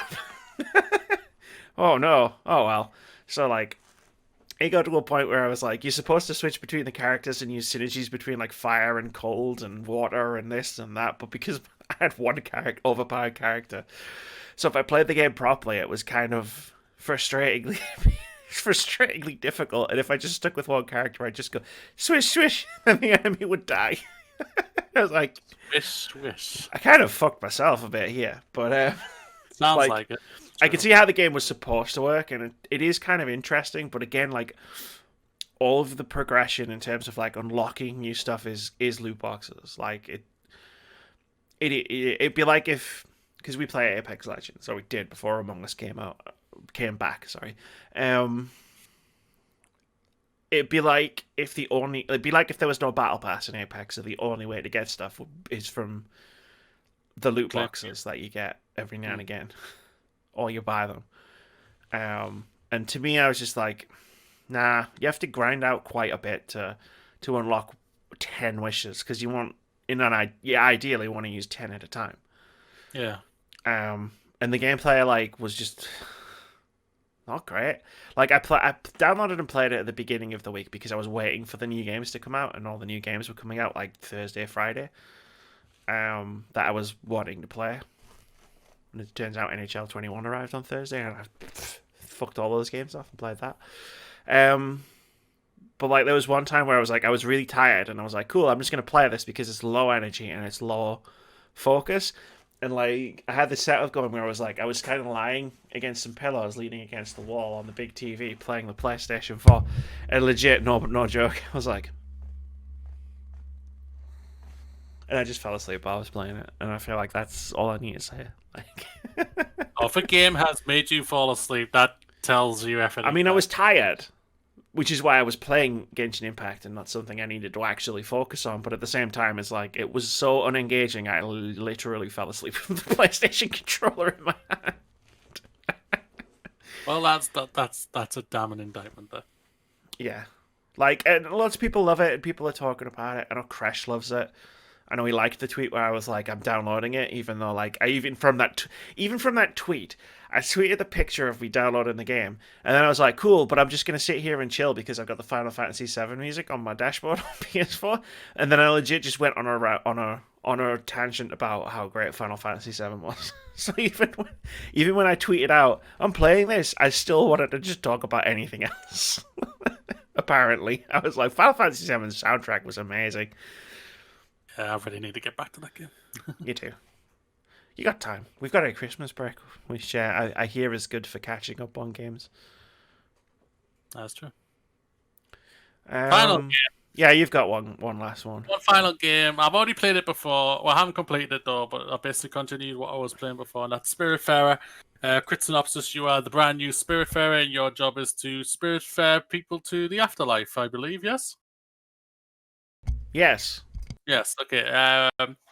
Oh no, oh well. So like, it got to a point where I was like, you're supposed to switch between the characters and use synergies between like fire and cold and water and this and that, but because I had one overpowered character, so if I played the game properly, it was kind of frustratingly difficult. And if I just stuck with one character, I'd just go swish swish, and the enemy would die. I was like, Swish, swish. I kind of fucked myself a bit here, but Sounds like like it. I can see how the game was supposed to work, and it is kind of interesting. But again, like all of the progression in terms of like unlocking new stuff is loot boxes. Like it'd be like if, because we play Apex Legends, or we did before Among Us came back. Sorry, it'd be like if there was no battle pass in Apex, so the only way to get stuff is from the loot boxes that you get every now and again, or you buy them. And to me, I was just like, nah, you have to grind out quite a bit to unlock 10 wishes, because you ideally want to use 10 at a time. Yeah. And the gameplay like was just not great. Like I downloaded and played it at the beginning of the week because I was waiting for the new games to come out, and all the new games were coming out like Thursday, Friday. That I was wanting to play. And it turns out NHL 21 arrived on Thursday, and I fucked all those games off and played that. But like there was one time where I was really tired, and I was like, cool, I'm just gonna play this because it's low energy and it's low focus. And like I had this setup going where I was kind of lying against some pillows, leaning against the wall on the big TV, playing the PlayStation 4, and legit, no joke, I was like, and I just fell asleep while I was playing it, and I feel like that's all I need to say. Like, If a game has made you fall asleep, that tells you I everything. mean, I was tired, which is why I was playing Genshin Impact and not something I needed to actually focus on. But at the same time, it's like it was so unengaging. I literally fell asleep with the PlayStation controller in my hand. Well, that's a damning indictment there. Yeah, like and lots of people love it, and people are talking about it. I know Crash loves it. I know he liked the tweet where I was like, "I'm downloading it," even though like even from that tweet, I tweeted the picture of me downloading the game, and then I was like, "Cool," but I'm just gonna sit here and chill because I've got the Final Fantasy VII music on my dashboard on PS4, and then I legit just went on a tangent about how great Final Fantasy VII was. So even when I tweeted out, "I'm playing this," I still wanted to just talk about anything else. Apparently, I was like, "Final Fantasy VII's soundtrack was amazing." Yeah, I really need to get back to that game. You too. You got time. We've got a Christmas break, which I hear is good for catching up on games. That's true. Final Um, game. yeah, you've got one last one. One final game. I've already played it before. Well, I haven't completed it though, but I basically continued what I was playing before, and that's Spiritfarer. Quick synopsis: you are the brand new Spiritfarer, and your job is to Spiritfare people to the afterlife. I believe, yes. Yes. Yes. Okay.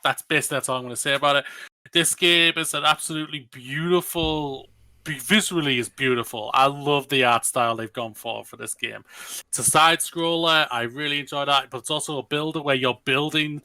That's all I'm going to say about it. This game is an absolutely beautiful. Visually is beautiful. I love the art style they've gone for this game. It's a side scroller. I really enjoy that, but it's also a builder where you're building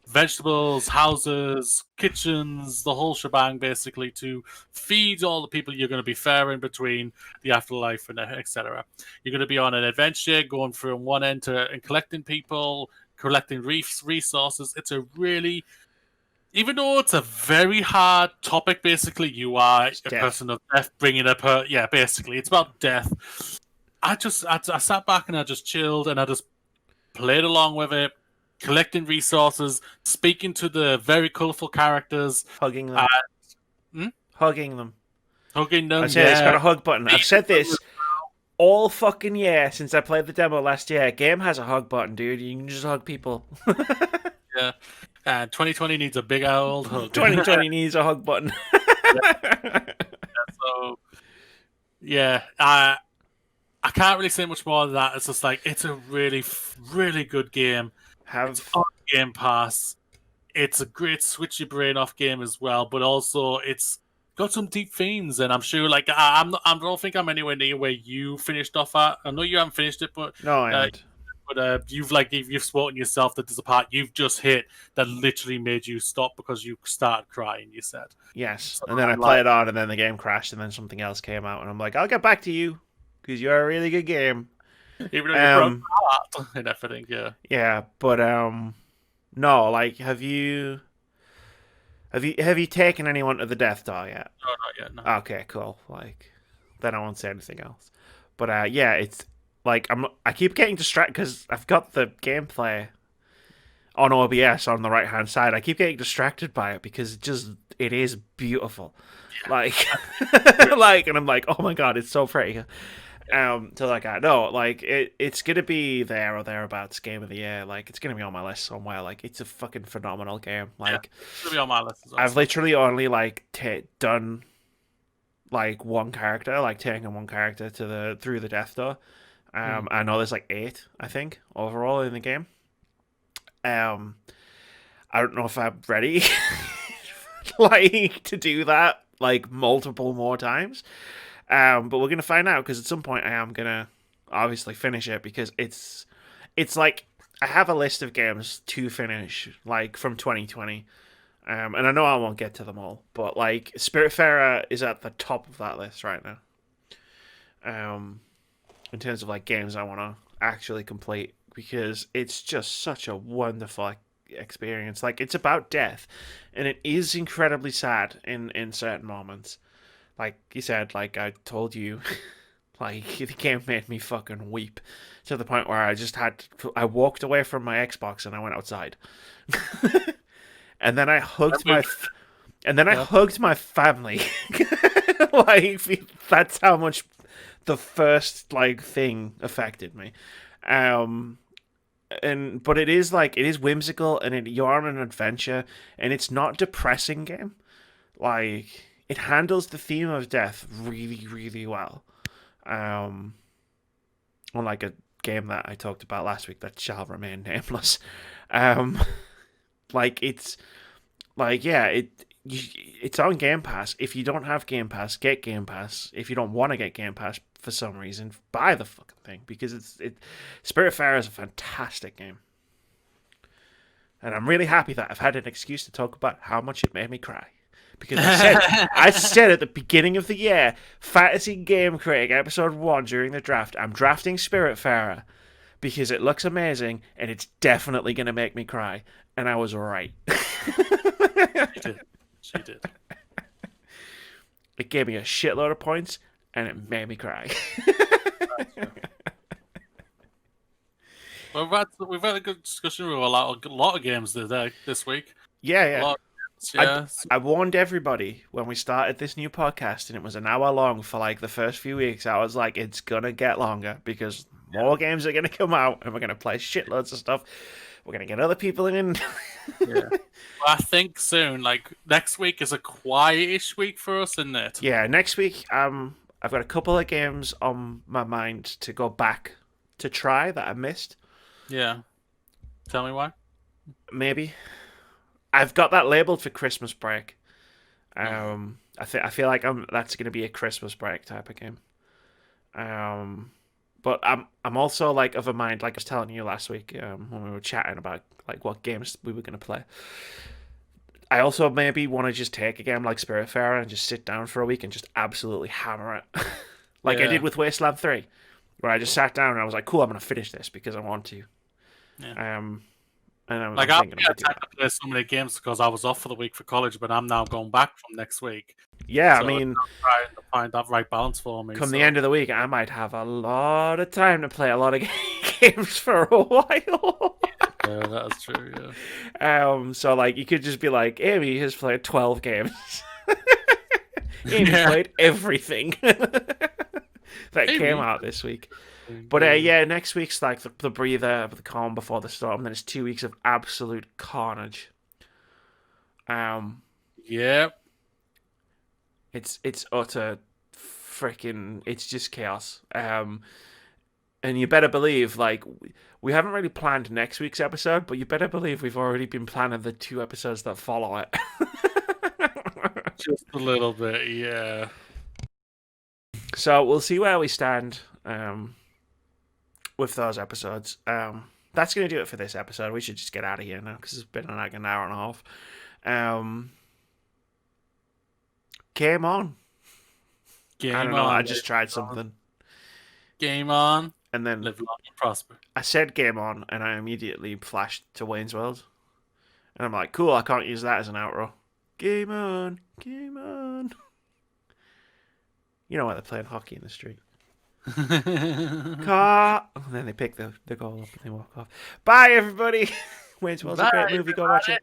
vegetables, houses, kitchens, the whole shebang, basically, to feed all the people you're going to be faring between the afterlife and etc. You're going to be on an adventure, going from one end to and collecting people, collecting resources. It's a really, even though it's a very hard topic, basically, you are It's a death. person of death, bringing up her. Yeah, basically, it's about death. I sat back and I just chilled and I just played along with it, collecting resources, speaking to the very colorful characters, Hugging them. Hmm? Hugging them. hugging them. I said it's got Yeah, a hug button. I've said this all fucking year since I played the demo last year. Game has a hug button, dude. You can just hug people. yeah. 2020 needs a big old hug. 2020 needs a hug button. So, yeah, I can't really say much more than that. It's just like it's a really, really good game. It's on Game Pass. It's a great switch your brain off game as well, but also it's got some deep themes, and I'm sure like I don't think I'm anywhere near where you finished off at. I know you haven't finished it, but No, I haven't. you've spoken yourself that there's a part you've just hit that literally made you stop because you started crying. You said Yes, so, and then I played on, and then the game crashed, and then something else came out, and I'm like, I'll get back to you because you're a really good game. even though you broke my heart and everything. Yeah, Yeah, but no, like, have you taken anyone to the Death Star yet? no, not yet. No. Okay, cool. Like, then I won't say anything else. But yeah, it's like I keep getting distracted because I've got the gameplay on OBS on the right hand side. I keep getting distracted by it because it is beautiful. Like, like, and I'm like, oh my god, it's so pretty. To like, no, like it's gonna be there or thereabouts game of the year. Like, it's gonna be on my list somewhere. Like, it's a fucking phenomenal game. Like, it's gonna be on my list as well. I've literally only like done like one character, like taking one character to through the Death Door. I know there's like 8, I think, overall in the game. I don't know if I'm ready, like, to do that like multiple more times. But we're gonna find out because at some point I am gonna obviously finish it because it's like I have a list of games to finish like from 2020. And I know I won't get to them all, but like Spiritfarer is at the top of that list right now. In terms of like games I want to actually complete because it's just such a wonderful experience. Like, it's about death, and it is incredibly sad in certain moments. Like you said, like I told you, like the game made me fucking weep to the point where I walked away from my Xbox and I went outside. and then I hugged I my moved. and then I Yeah. hugged my family. Like that's how much the first like thing affected me. Um, but it is like it is whimsical, and you're on an adventure, and it's not a depressing game. Like it handles the theme of death really, really well. Um, Unlike a game that I talked about last week that shall remain nameless. Um, like it's like yeah, it's on Game Pass. If you don't have Game Pass, get Game Pass. If you don't want to get Game Pass for some reason, buy the fucking thing because Spiritfarer is a fantastic game. And I'm really happy that I've had an excuse to talk about how much it made me cry. Because I said at the beginning of the year, Fantasy Game Critic episode 1 during the draft, I'm drafting Spiritfarer because it looks amazing and it's definitely going to make me cry. And I was right. She did. She did. It gave me a shitload of points and it made me cry. Well, we've had a good discussion with a lot of games today this week. Yeah, A yeah. lot of games, yeah. I warned everybody when we started this new podcast, and it was an hour long for like the first few weeks. I was like, it's gonna get longer because more games are gonna come out, and we're gonna play shitloads of stuff. We're gonna get other people in. Yeah. Well, I think soon, like next week, is a quietish week for us, isn't it? Yeah, next week, I've got a couple of games on my mind to go back to try that I missed. Yeah. Tell me why. Maybe I've got that labeled for Christmas break. I feel like that's gonna be a Christmas break type of game. But I'm also like of a mind, like I was telling you last week when we were chatting about like what games we were gonna play. I also maybe want to just take a game like Spiritfarer and just sit down for a week and just absolutely hammer it, like I did with Wasteland 3, where I just sat down and I was like, "Cool, I'm gonna finish this because I want to." Yeah. And I'm Like I thinking had about doing time to play so many games because I was off for the week for college, but I'm now going back from next week. that. Yeah, So I mean, I'm trying to find that right balance for me. come the end of the week, I might have a lot of time to play a lot of games for a while. Yeah, that's true. Yeah. So like you could just be like, Amy has played 12 games. Amy Yeah. played everything that Amy. came out this week. But yeah, next week's like the breather, the calm before the storm. Then it's 2 weeks of absolute carnage. Yeah. It's utter freaking. It's just chaos. And you better believe, like, we haven't really planned next week's episode, but you better believe we've already been planning the 2 episodes that follow it. Just a little bit, yeah. So we'll see where we stand with those episodes. That's going to do it for this episode. We should just get out of here now because it's been like an hour and a half. Game on. Game I don't know. on. I just tried something. Game on. And then Live long and prosper. I said game on, and I immediately flashed to Wayne's World. And I'm like, cool, I can't use that as an outro. Game on. Game on. You know why they're playing hockey in the street. Car. And then they pick the goal up and they walk off. Bye, everybody. Wayne's World's a great movie. Go watch it.